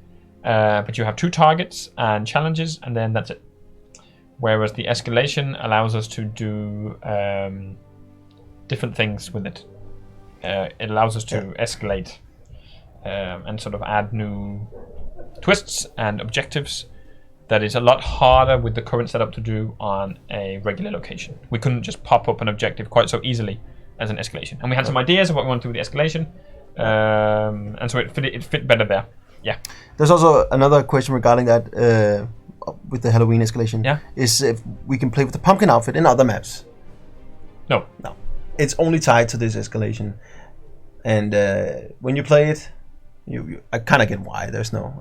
but you have 2 targets and challenges, and then that's it. Whereas the escalation allows us to do different things with it. It allows us to escalate and sort of add new twists and objectives that is a lot harder with the current setup to do on a regular location. We couldn't just pop up an objective quite so easily as an escalation. And we had some ideas of what we wanted to do with the escalation, and so it fit better there. Yeah. There's also another question regarding that with the Halloween escalation. Yeah. Is if we can play with the pumpkin outfit in other maps. No. It's only tied to this escalation. And when you play it, I kind of get why. There's no...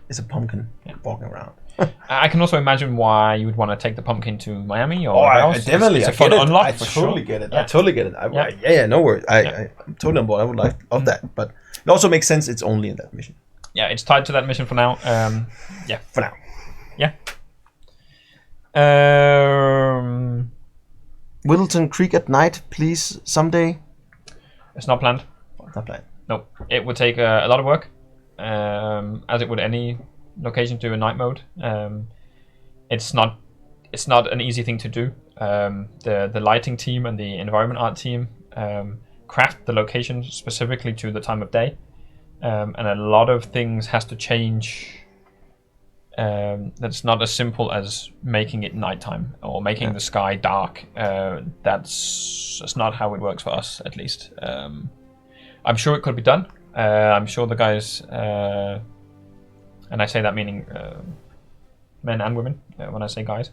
It's a pumpkin walking around. I can also imagine why you would want to take the pumpkin to Miami or definitely. It's a fun unlock I for totally sure. get it. Yeah. I totally get it. No worries. I'm totally on board. I would love that. But it also makes sense it's only in that mission. Yeah, it's tied to that mission for now. For now. Yeah. Whittleton Creek at night, please, someday. It's not planned. It's not planned. No, it would take a lot of work, as it would any location to a night mode. It's not an easy thing to do. The lighting team and the environment art team craft the location specifically to the time of day, and a lot of things has to change. That's not as simple as making it nighttime or making the sky dark. That's not how it works for us, at least. I'm sure it could be done. I'm sure the guys, and I say that meaning men and women when I say guys,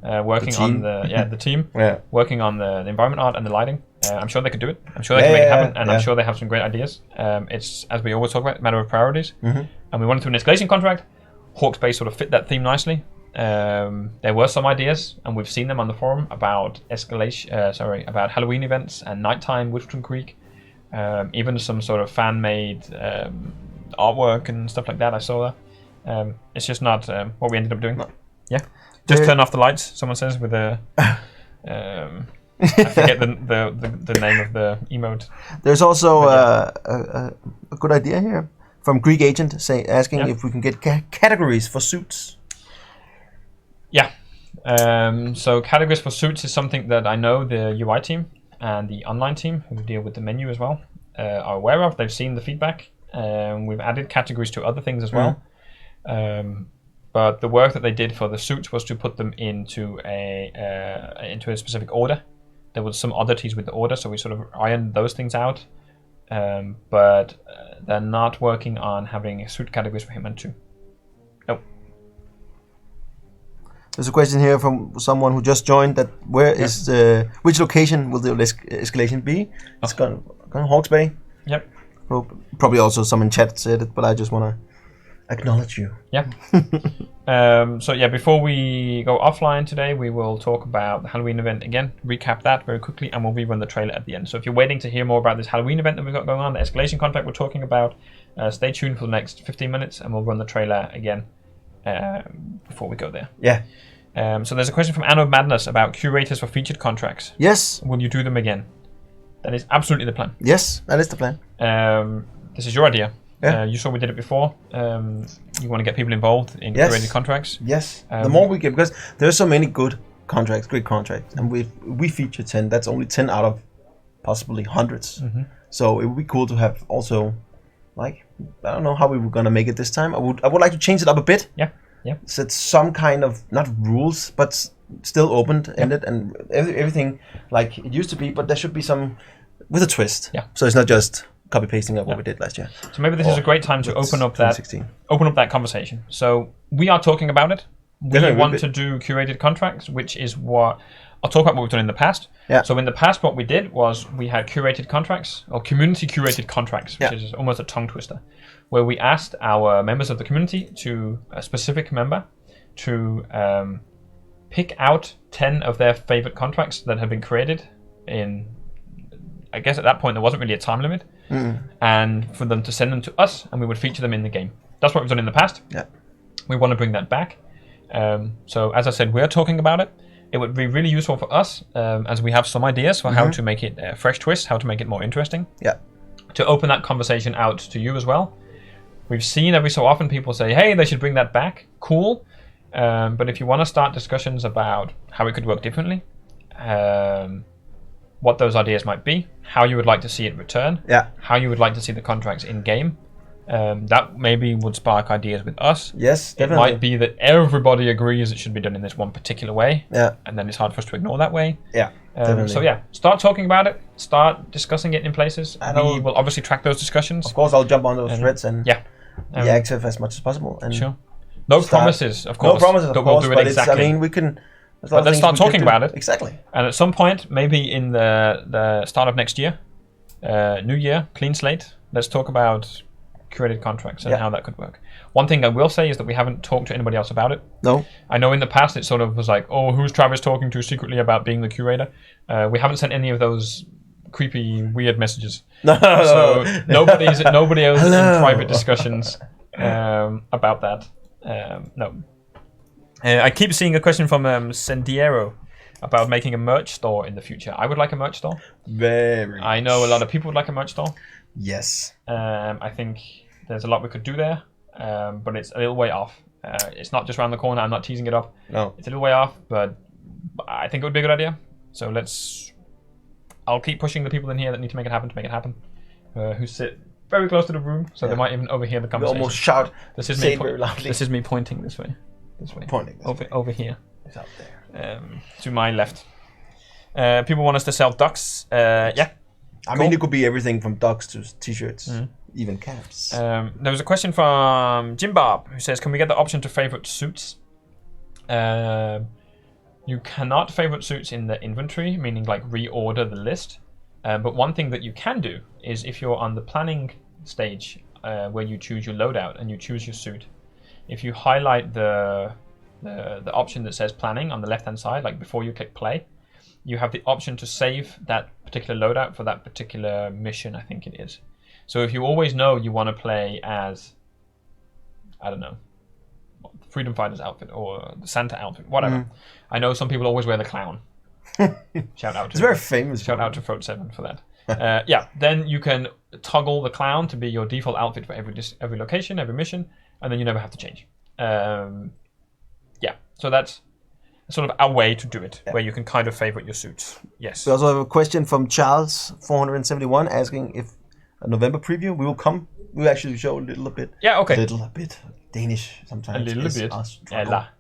working on the team, working on the environment art and the lighting. I'm sure they could do it. I'm sure they can make it happen, and I'm sure they have some great ideas. It's, as we always talk about, a matter of priorities. And we wanted to do an escalation contract. Hawke's Bay sort of fit that theme nicely. There were some ideas, and we've seen them on the forum about about Halloween events and nighttime Whittleton Creek. Even some sort of fan-made artwork and stuff like that. I saw that. It's just not what we ended up doing. No. Yeah, just turn off the lights. Someone says with a. I forget the name of the emote. There's also a good idea here from Greek Agent asking if we can get categories for suits. Yeah, So categories for suits is something that I know the UI team and the online team, who deal with the menu as well, are aware of. They've seen the feedback. We've added categories to other things as well. But the work that they did for the suits was to put them into a specific order. There was some oddities with the order, so we sort of ironed those things out. But they're not working on having suit categories for Hitman 2. Nope. There's a question here from someone who just joined. That which location will the escalation be? It's going Hawke's Bay. Yep. Probably also some in chat said it, but I just want to acknowledge you. Yeah. So yeah, before we go offline today, we will talk about the Halloween event again, recap that very quickly, and we'll rerun the trailer at the end. So if you're waiting to hear more about this Halloween event that we've got going on, the escalation contract we're talking about, stay tuned for the next 15 minutes, and we'll run the trailer again before we go there. Yeah. So there's a question from Anno Madness about curators for featured contracts. Yes. Will you do them again? That is absolutely the plan. Yes, that is the plan. This is your idea. Yeah. You saw we did it before. You want to get people involved in curated contracts. Yes. The more we get, because there's so many good contracts, great contracts, and we feature 10. That's only 10 out of possibly hundreds. So it would be cool to have also, like, I don't know how we were gonna make it this time. I would like to change it up a bit. Yeah. Yeah. Set some kind of, not rules, but still open-ended and everything like it used to be. But there should be some with a twist. Yeah. So it's not just copy pasting of what we did last year. So maybe this is a great time to open up that conversation. So we are talking about it. We want to do curated contracts, which is what I'll talk about what we've done in the past. Yeah. So in the past, what we did was we had curated contracts or community curated contracts, which is almost a tongue twister, where we asked our members of the community to a specific member to pick out 10 of their favorite contracts that have been created in, I guess at that point there wasn't really a time limit, and for them to send them to us, and we would feature them in the game. That's what we've done in the past. Yeah. We want to bring that back. So as I said, we're talking about it. It would be really useful for us, as we have some ideas for how to make it a fresh twist, how to make it more interesting. Yeah. To open that conversation out to you as well. We've seen every so often people say, hey, they should bring that back. Cool. But if you want to start discussions about how it could work differently, what those ideas might be, how you would like to see it return, how you would like to see the contracts in game, that maybe would spark ideas with us. Yes, definitely. It might be that everybody agrees it should be done in this one particular way, and then it's hard for us to ignore that way. Yeah, so yeah, start talking about it, start discussing it in places. We will obviously track those discussions. Of course, I'll jump on those threads and be active as much as possible. And sure. No promises, of course. No promises, of course, we'll do it exactly. I mean, we can... But let's start talking about it. Exactly. And at some point, maybe in the start of next year, new year, clean slate, let's talk about curated contracts and how that could work. One thing I will say is that we haven't talked to anybody else about it. No. I know in the past it sort of was like, oh, who's Travis talking to secretly about being the curator? We haven't sent any of those creepy, weird messages. No. So nobody else in private discussions about that. No. I keep seeing a question from Sendiero about making a merch store in the future. I would like a merch store. Very. I know a lot of people would like a merch store. Yes. I think there's a lot we could do there, but it's a little way off. It's not just around the corner. I'm not teasing it up. No. It's a little way off, but I think it would be a good idea. So I'll keep pushing the people in here that need to make it happen, who sit very close to the room, so they might even overhear the conversation. We almost shout. This is very loudly. This is me pointing this way. Pointing over here. It's out there. To my left. People want us to sell ducks. Yeah. I mean, it could be everything from ducks to t-shirts, even caps. There was a question from Jim Bob who says, can we get the option to favorite suits? You cannot favorite suits in the inventory, meaning like reorder the list. But one thing that you can do is if you're on the planning stage where you choose your loadout and you choose your suit, if you highlight the option that says planning on the left-hand side, like before you click play, you have the option to save that particular loadout for that particular mission, I think it is. So if you always know you want to play as, I don't know, Freedom Fighter's outfit or the Santa outfit, whatever. I know some people always wear the clown. Shout out to it's very famous. Shout out to Throat 7 for that. Yeah, then you can toggle the clown to be your default outfit for every location, every mission, and then you never have to change. Yeah, so that's sort of a way to do it, where you can kind of favorite your suits. Yes. We also have a question from Charles 471 asking if a November preview we will come. We'll actually show a little bit. Yeah, okay. A little bit. Danish sometimes. A little bit. Ella.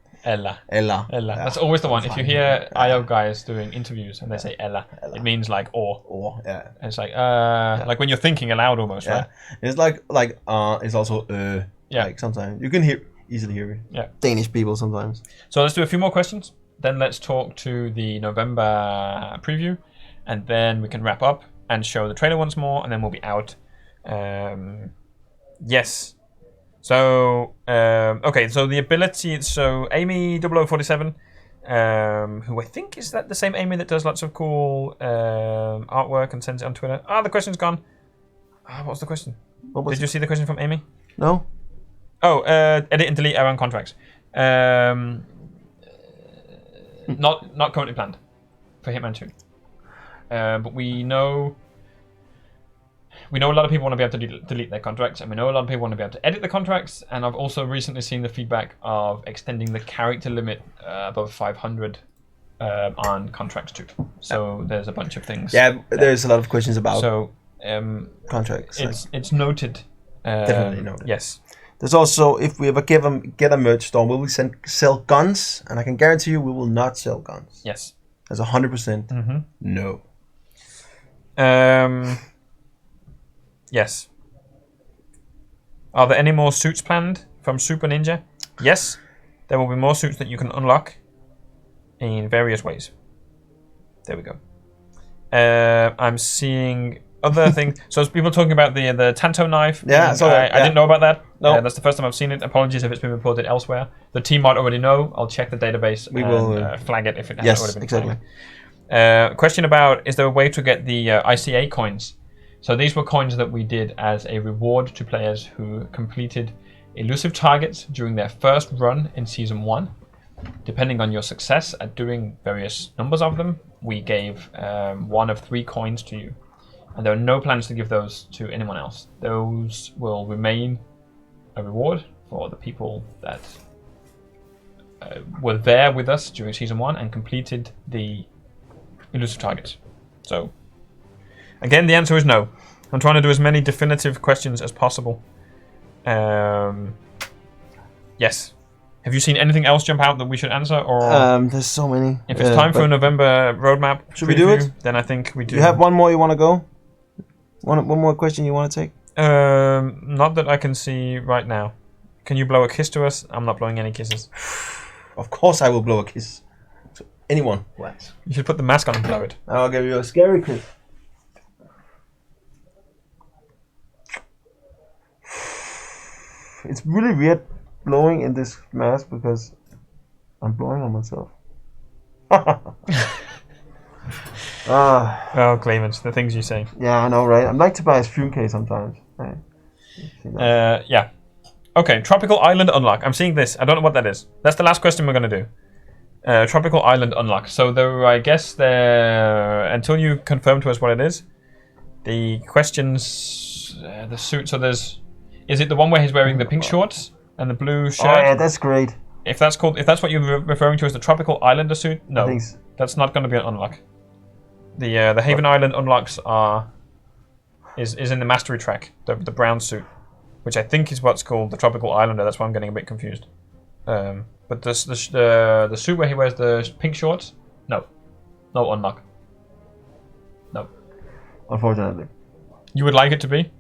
Yeah. That's always the one. If you hear IO guys doing interviews and they say Ella, it means like or. Or, yeah. And it's like when you're thinking aloud almost, right? It's like it's also like sometimes you can easily hear it. Yeah. Danish people sometimes. So let's do a few more questions. Then let's talk to the November preview, and then we can wrap up and show the trailer once more, and then we'll be out. Yes. So okay. So the ability. So Amy 0047, who I think is that the same Amy that does lots of cool artwork and sends it on Twitter. The question's gone. What was the question? Did you see the question from Amy? No. Oh, edit and delete error on contracts. Not currently planned for Hitman 2. But we know a lot of people want to be able to delete their contracts, and we know a lot of people want to be able to edit the contracts. And I've also recently seen the feedback of extending the character limit above 500 on contracts too. So there's a bunch of things. Yeah, there's a lot of questions about contracts. It's noted. Definitely noted. Yes. There's also, if we ever get a merch store, will we sell guns? And I can guarantee you we will not sell guns. Yes. That's 100% no. Yes. Are there any more suits planned from Super Ninja? Yes. There will be more suits that you can unlock in various ways. There we go. I'm seeing other things. So there's people talking about the Tanto knife. Yeah, I didn't know about that. No. That's the first time I've seen it. Apologies if it's been reported elsewhere. The team might already know. I'll check the database. We will flag it if it hasn't already been flagged. Question about, is there a way to get the ICA coins? So these were coins that we did as a reward to players who completed elusive targets during their first run in Season 1. Depending on your success at doing various numbers of them, we gave 1 of 3 coins to you. And there are no plans to give those to anyone else. Those will remain a reward for the people that were there with us during Season 1 and completed the elusive targets. So, again, the answer is no. I'm trying to do as many definitive questions as possible. Yes. Have you seen anything else jump out that we should answer? Or there's so many. If it's time for a November roadmap should we do it? Then I think we do. You have one more you want to go? One more question you want to take? Not that I can see right now. Can you blow a kiss to us? I'm not blowing any kisses. Of course I will blow a kiss to anyone who asks. You should put the mask on and blow it. I'll give you a scary kiss. It's really weird blowing in this mask because I'm blowing on myself. Oh, Clemens, the things you say. Yeah, I know, right? I'd like to buy a fume case sometimes. Right. Yeah. Okay, Tropical Island Unlock. I'm seeing this. I don't know what that is. That's the last question we're going to do. Tropical Island Unlock. So I guess until you confirm to us what it is, the questions, the suit. So is it the one where he's wearing the pink shorts and the blue shirt? Oh yeah, that's great. If that's what you're referring to as the Tropical Islander suit, no, that's not going to be an unlock. The Haven Island unlocks is in the mastery track, the brown suit, which I think is what's called the Tropical Islander. That's why I'm getting a bit confused. But the suit where he wears the pink shorts, no unlock. No. Unfortunately. You would like it to be,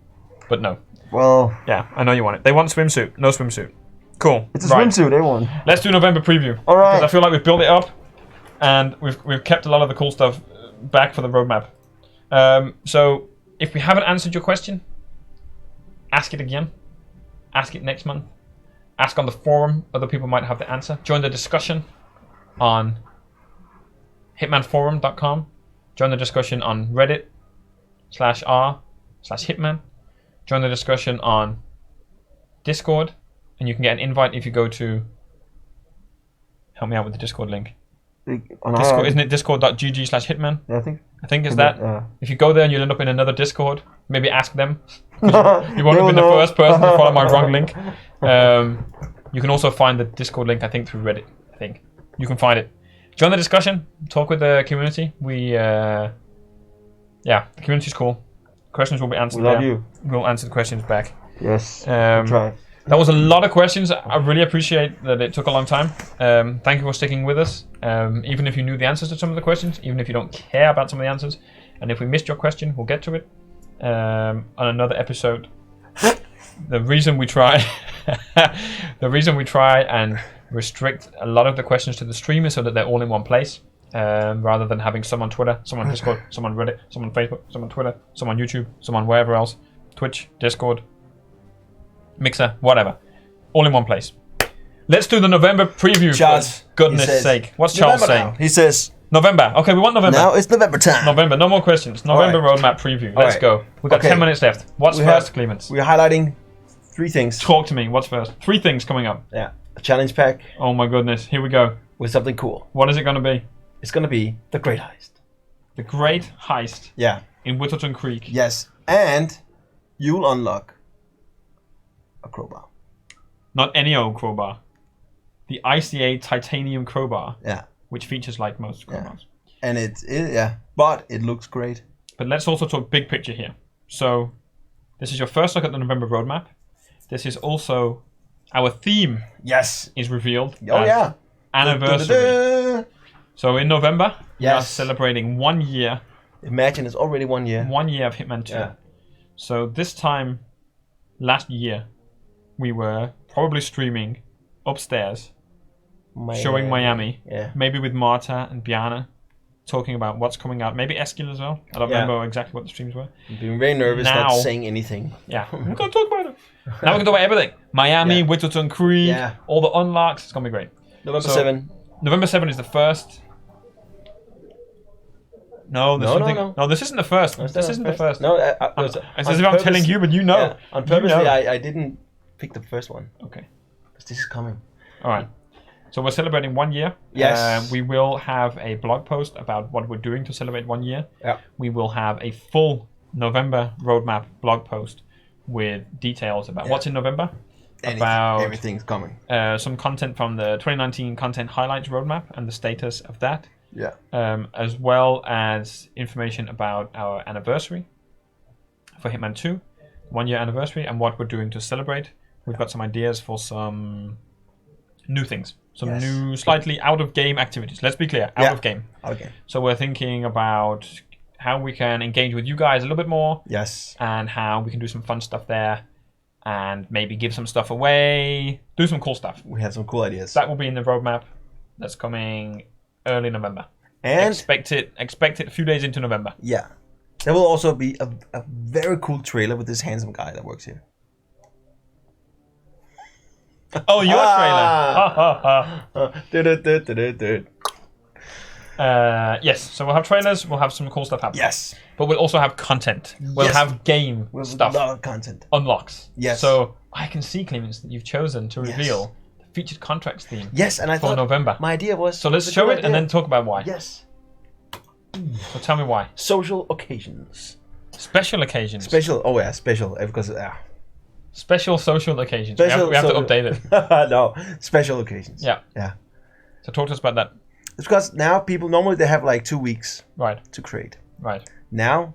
but no. Well. Yeah, I know you want it. They want swimsuit, no swimsuit. Cool. It's a swimsuit, they want. Let's do November preview. All right. Because I feel like we've built it up, and we've kept a lot of the cool stuff back for the roadmap. So if we haven't answered your question, ask it again. Ask it next month. Ask on the forum. Other people might have the answer. Join the discussion on hitmanforum.com. Join the discussion on Reddit/r/Hitman. Join the discussion on Discord, and you can get an invite if you go to. Help me out with the Discord link. Discord, isn't it discord.gg/Hitman? Yeah, I think it's that. Yeah. If you go there and you'll end up in another Discord, maybe ask them. You won't have been the first person to follow my wrong link. You can also find the Discord link, I think, through Reddit. I think you can find it. join the discussion. Talk with the community. The community's cool. Questions will be answered. We love you. We'll answer the questions back. Yes. Try. That was a lot of questions. I really appreciate that it took a long time. Thank you for sticking with us. Even if you knew the answers to some of the questions, even if you don't care about some of the answers, and if we missed your question, we'll get to it on another episode. The reason we try, and restrict a lot of the questions to the stream is so that they're all in one place, rather than having some on Twitter, some on Discord, some on Reddit, some on Facebook, some on Twitter, some on YouTube, some on wherever else, Twitch, Discord, Mixer, whatever, all in one place. Let's do the November preview. Charles, for goodness sake. What's Charles saying? Now. He says November. Okay, we want November. Now it's November time. November. No more questions. November roadmap preview. Let's go. We've got 10 minutes left. What's first, Clemens? We're highlighting 3 things. Talk to me. What's first? 3 things coming up. Yeah. A challenge pack. Oh my goodness. Here we go. With something cool. What is it going to be? It's going to be the Great Heist. The Great Heist. Yeah. In Whittleton Creek. Yes. And you'll unlock a crowbar. Not any old crowbar. The ICA titanium crowbar. Yeah. Which features like most crowbars. Yeah. And but it looks great. But let's also talk big picture here. So this is your first look at the November roadmap. This is also our theme. Yes. Is revealed. Oh yeah. Anniversary. So in November, we are Yes. celebrating 1 year. Imagine it's already 1 year. 1 year of Hitman 2. Yeah. So this time last year, we were probably streaming upstairs, showing Miami. Yeah. Maybe with Marta and Biana, talking about what's coming out. Maybe Eskil as well. I don't remember exactly what the streams were. I'm being very nervous not saying anything. Yeah, we're going to talk about it. Now we can talk about everything. Miami, Whittleton Creek, all the unlocks. It's going to be great. November 7. November 7 is the first. No, No, this isn't the first. This isn't the first. No, it's as if I'm telling you, but you know. Yeah, on purpose, I didn't pick the first one. Okay. Because this is coming. All right. So we're celebrating 1 year. Yes. We will have a blog post about what we're doing to celebrate 1 year. Yeah. We will have a full November roadmap blog post with details about what's in November. About everything's coming. Some content from the 2019 content highlights roadmap and the status of that. Yeah. As well as information about our anniversary for Hitman 2, 1 year anniversary, and what we're doing to celebrate. We've got some ideas for some new things, some new, slightly out of game activities. Let's be clear, out of game. Okay. So we're thinking about how we can engage with you guys a little bit more. Yes. And how we can do some fun stuff there, and maybe give some stuff away, do some cool stuff. We have some cool ideas. That will be in the roadmap. That's coming early November. And expect it a few days into November. Yeah. There will also be a very cool trailer with this handsome guy that works here. Oh, your trailer. Yes, so we'll have trailers, we'll have some cool stuff happening. Yes. But we'll also have content. We'll have game stuff. A lot of content. Unlocks. Yes. So I can see, Clemens, that you've chosen to reveal the featured contracts theme. Yes, and I thought November. My idea was... So let's show it and then talk about why. Yes. So tell me why. Social occasions. Special occasions. Special, special, because... Special social occasions. We have to update it. No, special occasions. Yeah. Yeah. So talk to us about that. It's because now people, normally they have like 2 weeks to create. Right. Now,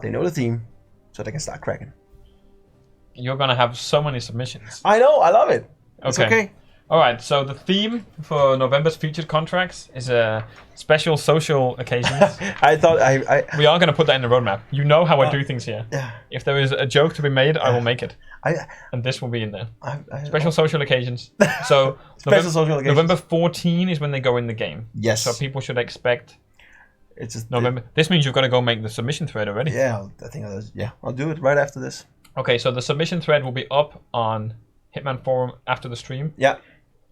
they know the theme, so they can start cracking. You're going to have so many submissions. I know, I love it. It's okay. All right, so the theme for November's featured contracts is a special social occasions. I thought we are going to put that in the roadmap. You know how I do things here. Yeah. If there is a joke to be made, I will make it. And this will be in there. Special social occasions. So social occasions. November 14 is when they go in the game. Yes. So people should expect it's just November. This means you've got to go make the submission thread already. Yeah, I think I'll do it right after this. Okay, so the submission thread will be up on Hitman Forum after the stream. Yeah.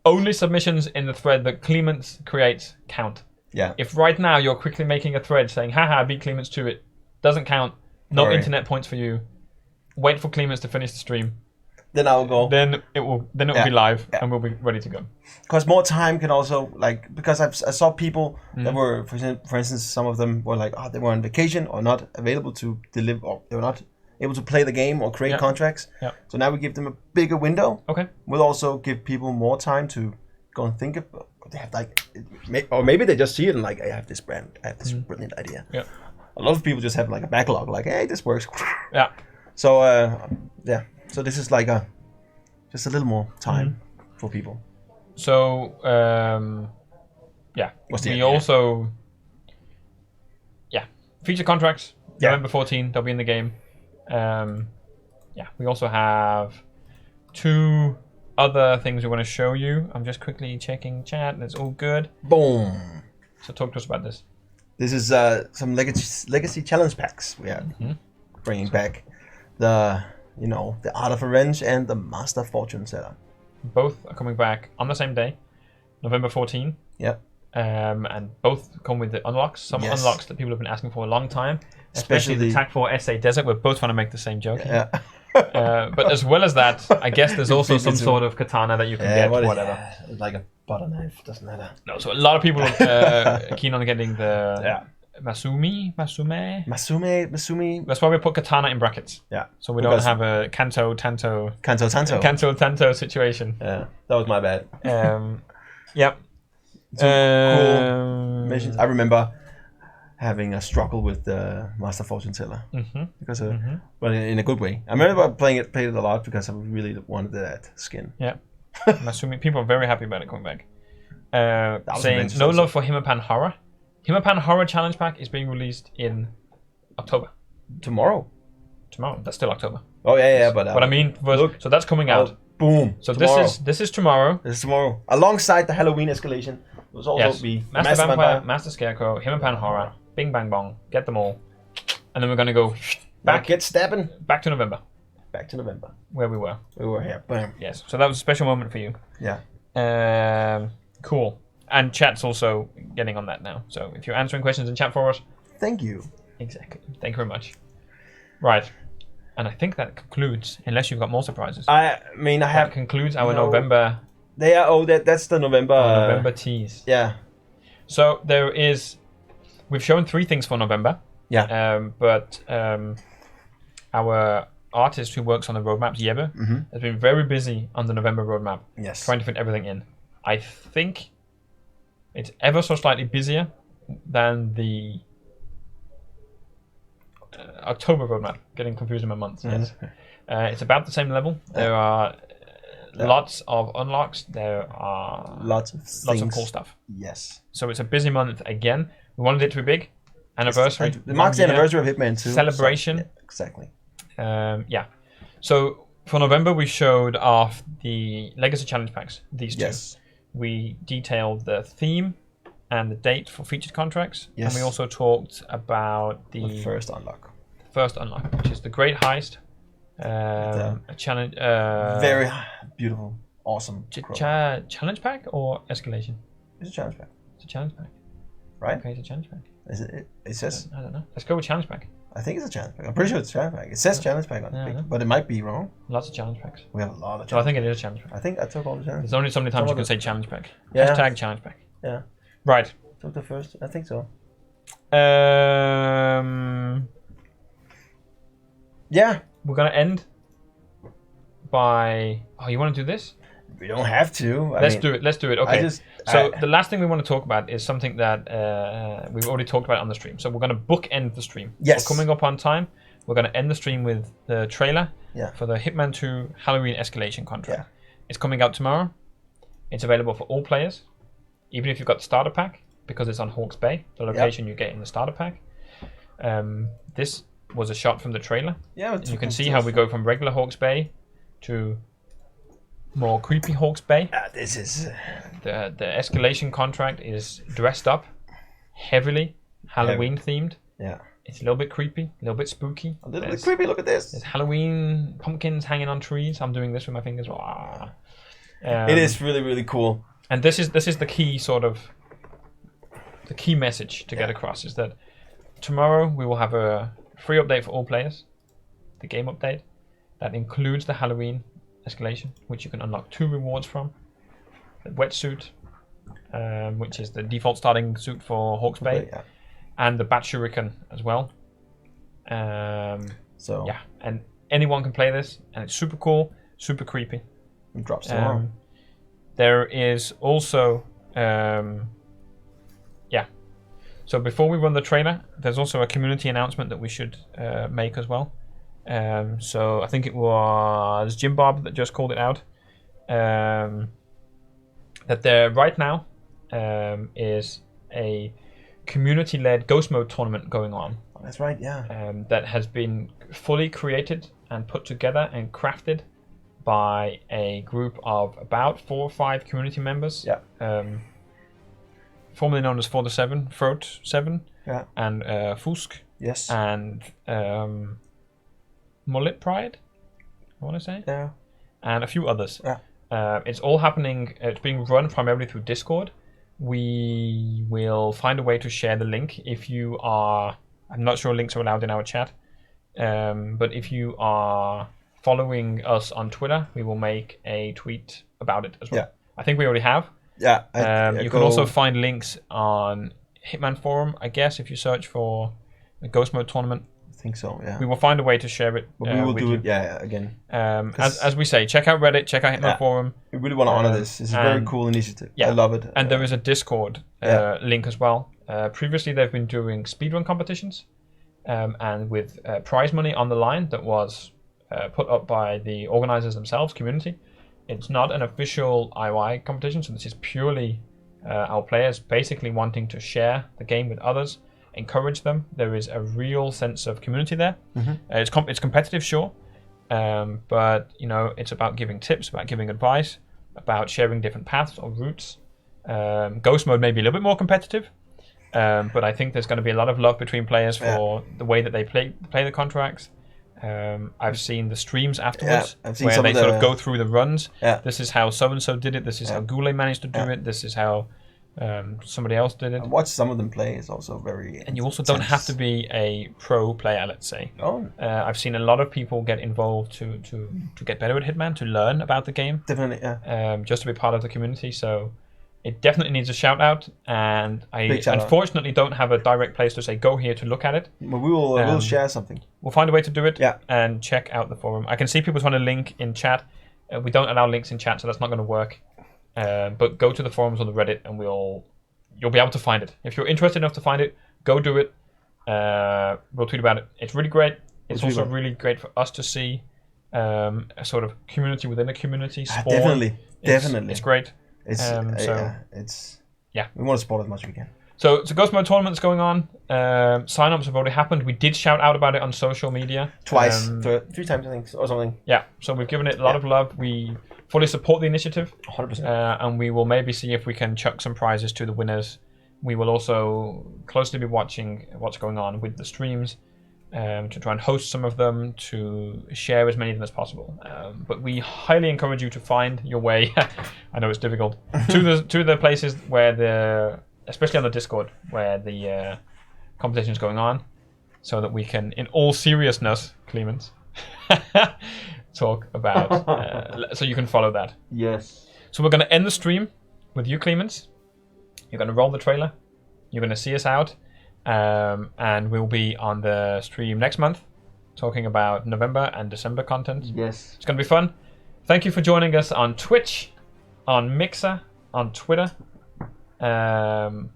Only submissions in the thread that Clemens creates count. Yeah. If right now you're quickly making a thread saying, haha, beat Clemens to it, doesn't count. No internet points for you. Wait for Clemens to finish the stream. Then I'll go. Then it will be live and we'll be ready to go. Because more time can also, because I saw people that were, for instance, some of them were like, they were on vacation or not available to deliver, or they were not able to play the game or create contracts. Yeah. So now we give them a bigger window. Okay. We'll also give people more time to go and think of. They have like, or maybe they just see it and like, I have this brand, I have this brilliant idea. Yeah. A lot of people just have like a backlog, like, hey, this works. Yeah. So yeah. So this is like just a little more time for people. So yeah. We also feature contracts. November 14, they'll be in the game. Yeah. We also have 2 other things we want to show you. I'm just quickly checking chat. It's all good. Boom. So talk to us about this. This is some legacy challenge packs we are bringing back. The the Art of Revenge and the Master Fortune Seller. Both are coming back on the same day, November 14. Yep. And both come with the unlocks. Some unlocks that people have been asking for a long time. Especially the TAC 4 SA Desert. We're both trying to make the same joke. Yeah. But as well as that, I guess there's also some sort of katana that you can get, whatever. Like a butter knife, doesn't matter. No, so a lot of people are keen on getting the Masume. That's why we put katana in brackets. Yeah. So we don't have a Tanto situation. Yeah, that was my bad. Yep. Cool missions. I remember having a struggle with the Master Fortune Teller because, well, in a good way. I remember played it a lot because I really wanted that skin. Yeah, Masumi. People are very happy about it coming back. Saying no love for Himapan Horror. Himapan Horror Challenge Pack is being released in October. Tomorrow. That's still October. Oh yeah, but I mean, so that's coming out. Boom. So tomorrow. This is tomorrow. This is tomorrow. Alongside the Halloween escalation, it was also be Master Vampire, Master Scarecrow, Himapan Horror, Bing Bang Bong, get them all, and then we're gonna go back. Get stabbing. Back to November. Back to November. Where we were. We were here. Bam. Yes. So that was a special moment for you. Yeah. Cool. And chat's also getting on that now. So if you're answering questions in chat for us, thank you. Exactly. Thank you very much. Right. And I think that concludes, unless you've got more surprises. I mean, that concludes our November. They are. That's the November. November tease. Yeah. So we've shown 3 things for November. Yeah. But our artist who works on the roadmaps, Jeppe, has been very busy on the November roadmap. Yes. Trying to fit everything in. I think it's ever so slightly busier than the October roadmap. Getting confused in my months. Yes. It's about the same level. There are lots of unlocks. There are lots of cool stuff. Yes. So it's a busy month again. We wanted it to be big. Anniversary. It marks the anniversary of Hitman 2. Celebration. So, yeah, exactly. Yeah. So for November we showed off the Legacy Challenge Packs. These 2. Yes. We detailed the theme and the date for featured contracts. Yes. And we also talked about the first unlock. Which is the Great Heist. A challenge. Very beautiful, awesome. Challenge pack or escalation? It's a challenge pack. It's a challenge pack. Right? Okay, it's a challenge pack. Is it? It says. I don't know. Let's go with challenge pack. I think it's a challenge pack. I'm pretty sure it's a challenge pack. It says challenge pack on it, but it might be wrong. Lots of challenge packs. We have a lot of. So I think it is a challenge pack. I think I took all the challenge. There's only so many times you can say challenge pack. Yeah. Hashtag challenge pack. Yeah. Right. Took the first. I think so. Yeah. We're gonna end by. Oh, you want to do this? We don't have to. Let's do it. Okay. The last thing we want to talk about is something that we've already talked about on the stream. So we're going to bookend the stream. Yes. We're coming up on time. We're going to end the stream with the trailer for the Hitman 2 Halloween Escalation contract. Yeah. It's coming out tomorrow. It's available for all players, even if you've got the starter pack, because it's on Hawke's Bay, the location you get in the starter pack. This was a shot from the trailer. Yeah. You can see how we go from regular Hawke's Bay to more creepy Hawke's Bay. This is the escalation contract is dressed up heavily Halloween themed. Yeah. It's a little bit creepy, a little bit spooky. A little bit creepy. Look at this. There's Halloween pumpkins hanging on trees. I'm doing this with my fingers. It is really, really cool. And this is the key the key message to get across is that tomorrow we will have a free update for all players, the game update that includes the Halloween escalation, which you can unlock 2 rewards from. The wetsuit, which is the default starting suit for Hawke's Bay, and the Bat Shuriken as well. And anyone can play this, and it's super cool, super creepy. It drops tomorrow. There is also, So before we run the trailer, there's also a community announcement that we should make as well. So I think it was Jim Bob that just called it out. That there right now is a community-led Ghost Mode tournament going on. That's right, yeah. That has been fully created and put together and crafted by a group of about 4 or 5 community members. Yeah. Formerly known as For the Seven, Throat 7, yeah. and Fusk. Yes. And Mullet Pride, I want to say. Yeah. And a few others. Yeah. It's all happening, it's being run primarily through Discord. We will find a way to share the link if you are, I'm not sure links are allowed in our chat, but if you are following us on Twitter, we will make a tweet about it as well. Yeah. I think we already have. Yeah. You can also find links on Hitman Forum, I guess, if you search for the Ghost Mode tournament. I think so, yeah. We will find a way to share it. But we will do it, again. As we say, check out Reddit, check out Hitman Forum. We really want to honor this. It's a very cool initiative. Yeah. I love it. And there is a Discord link as well. Previously, they've been doing speedrun competitions, and with prize money on the line that was put up by the organizers themselves, community. It's not an official IOI competition, so this is purely our players basically wanting to share the game with others, encourage them. There is a real sense of community there. Mm-hmm. It's competitive, sure, but it's about giving tips, about giving advice, about sharing different paths or routes. Ghost Mode may be a little bit more competitive, but I think there's going to be a lot of love between players for the way that they play the contracts. I've seen the streams afterwards where they sort of go through the runs. Yeah. This is how so-and-so did it. This is how Goulet managed to do it. This is how somebody else did it. I watched some of them play. It's also very And you also don't have to be a pro player, let's say. Oh. I've seen a lot of people get involved to get better at Hitman, to learn about the game. Definitely, yeah. Just to be part of the community. So it definitely needs a shout out, and I unfortunately don't have a direct place to say go here to look at it. But we'll share something. We'll find a way to do it. And check out the forum. I can see people trying to link in chat. We don't allow links in chat, so that's not going to work. But go to the forums on the Reddit, and you'll be able to find it. If you're interested enough to find it, go do it. We'll tweet about it. It's really great. It's also really great for us to see a sort of community within a community spawn. Definitely. It's great. We want to support as much as we can. So it's a Ghost Mode tournament that's going on. Sign-ups have already happened. We did shout out about it on social media. Twice. 3 times, I think, or something. Yeah, so we've given it a lot of love. We fully support the initiative. 100%. And we will maybe see if we can chuck some prizes to the winners. We will also closely be watching what's going on with the streams to try and host some of them, to share as many of them as possible. But we highly encourage you to find your way. I know it's difficult to the places where especially on the Discord, where the competition is going on, so that we can, in all seriousness, Clemens, talk about. So you can follow that. Yes. So we're going to end the stream with you, Clemens. You're going to roll the trailer. You're going to see us out. And we'll be on the stream next month talking about November and December content. Yes. It's going to be fun. Thank you for joining us on Twitch, on Mixer, on Twitter. And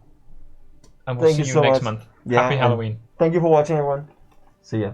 we'll see you next month. Happy Halloween. Thank you for watching, everyone. See ya.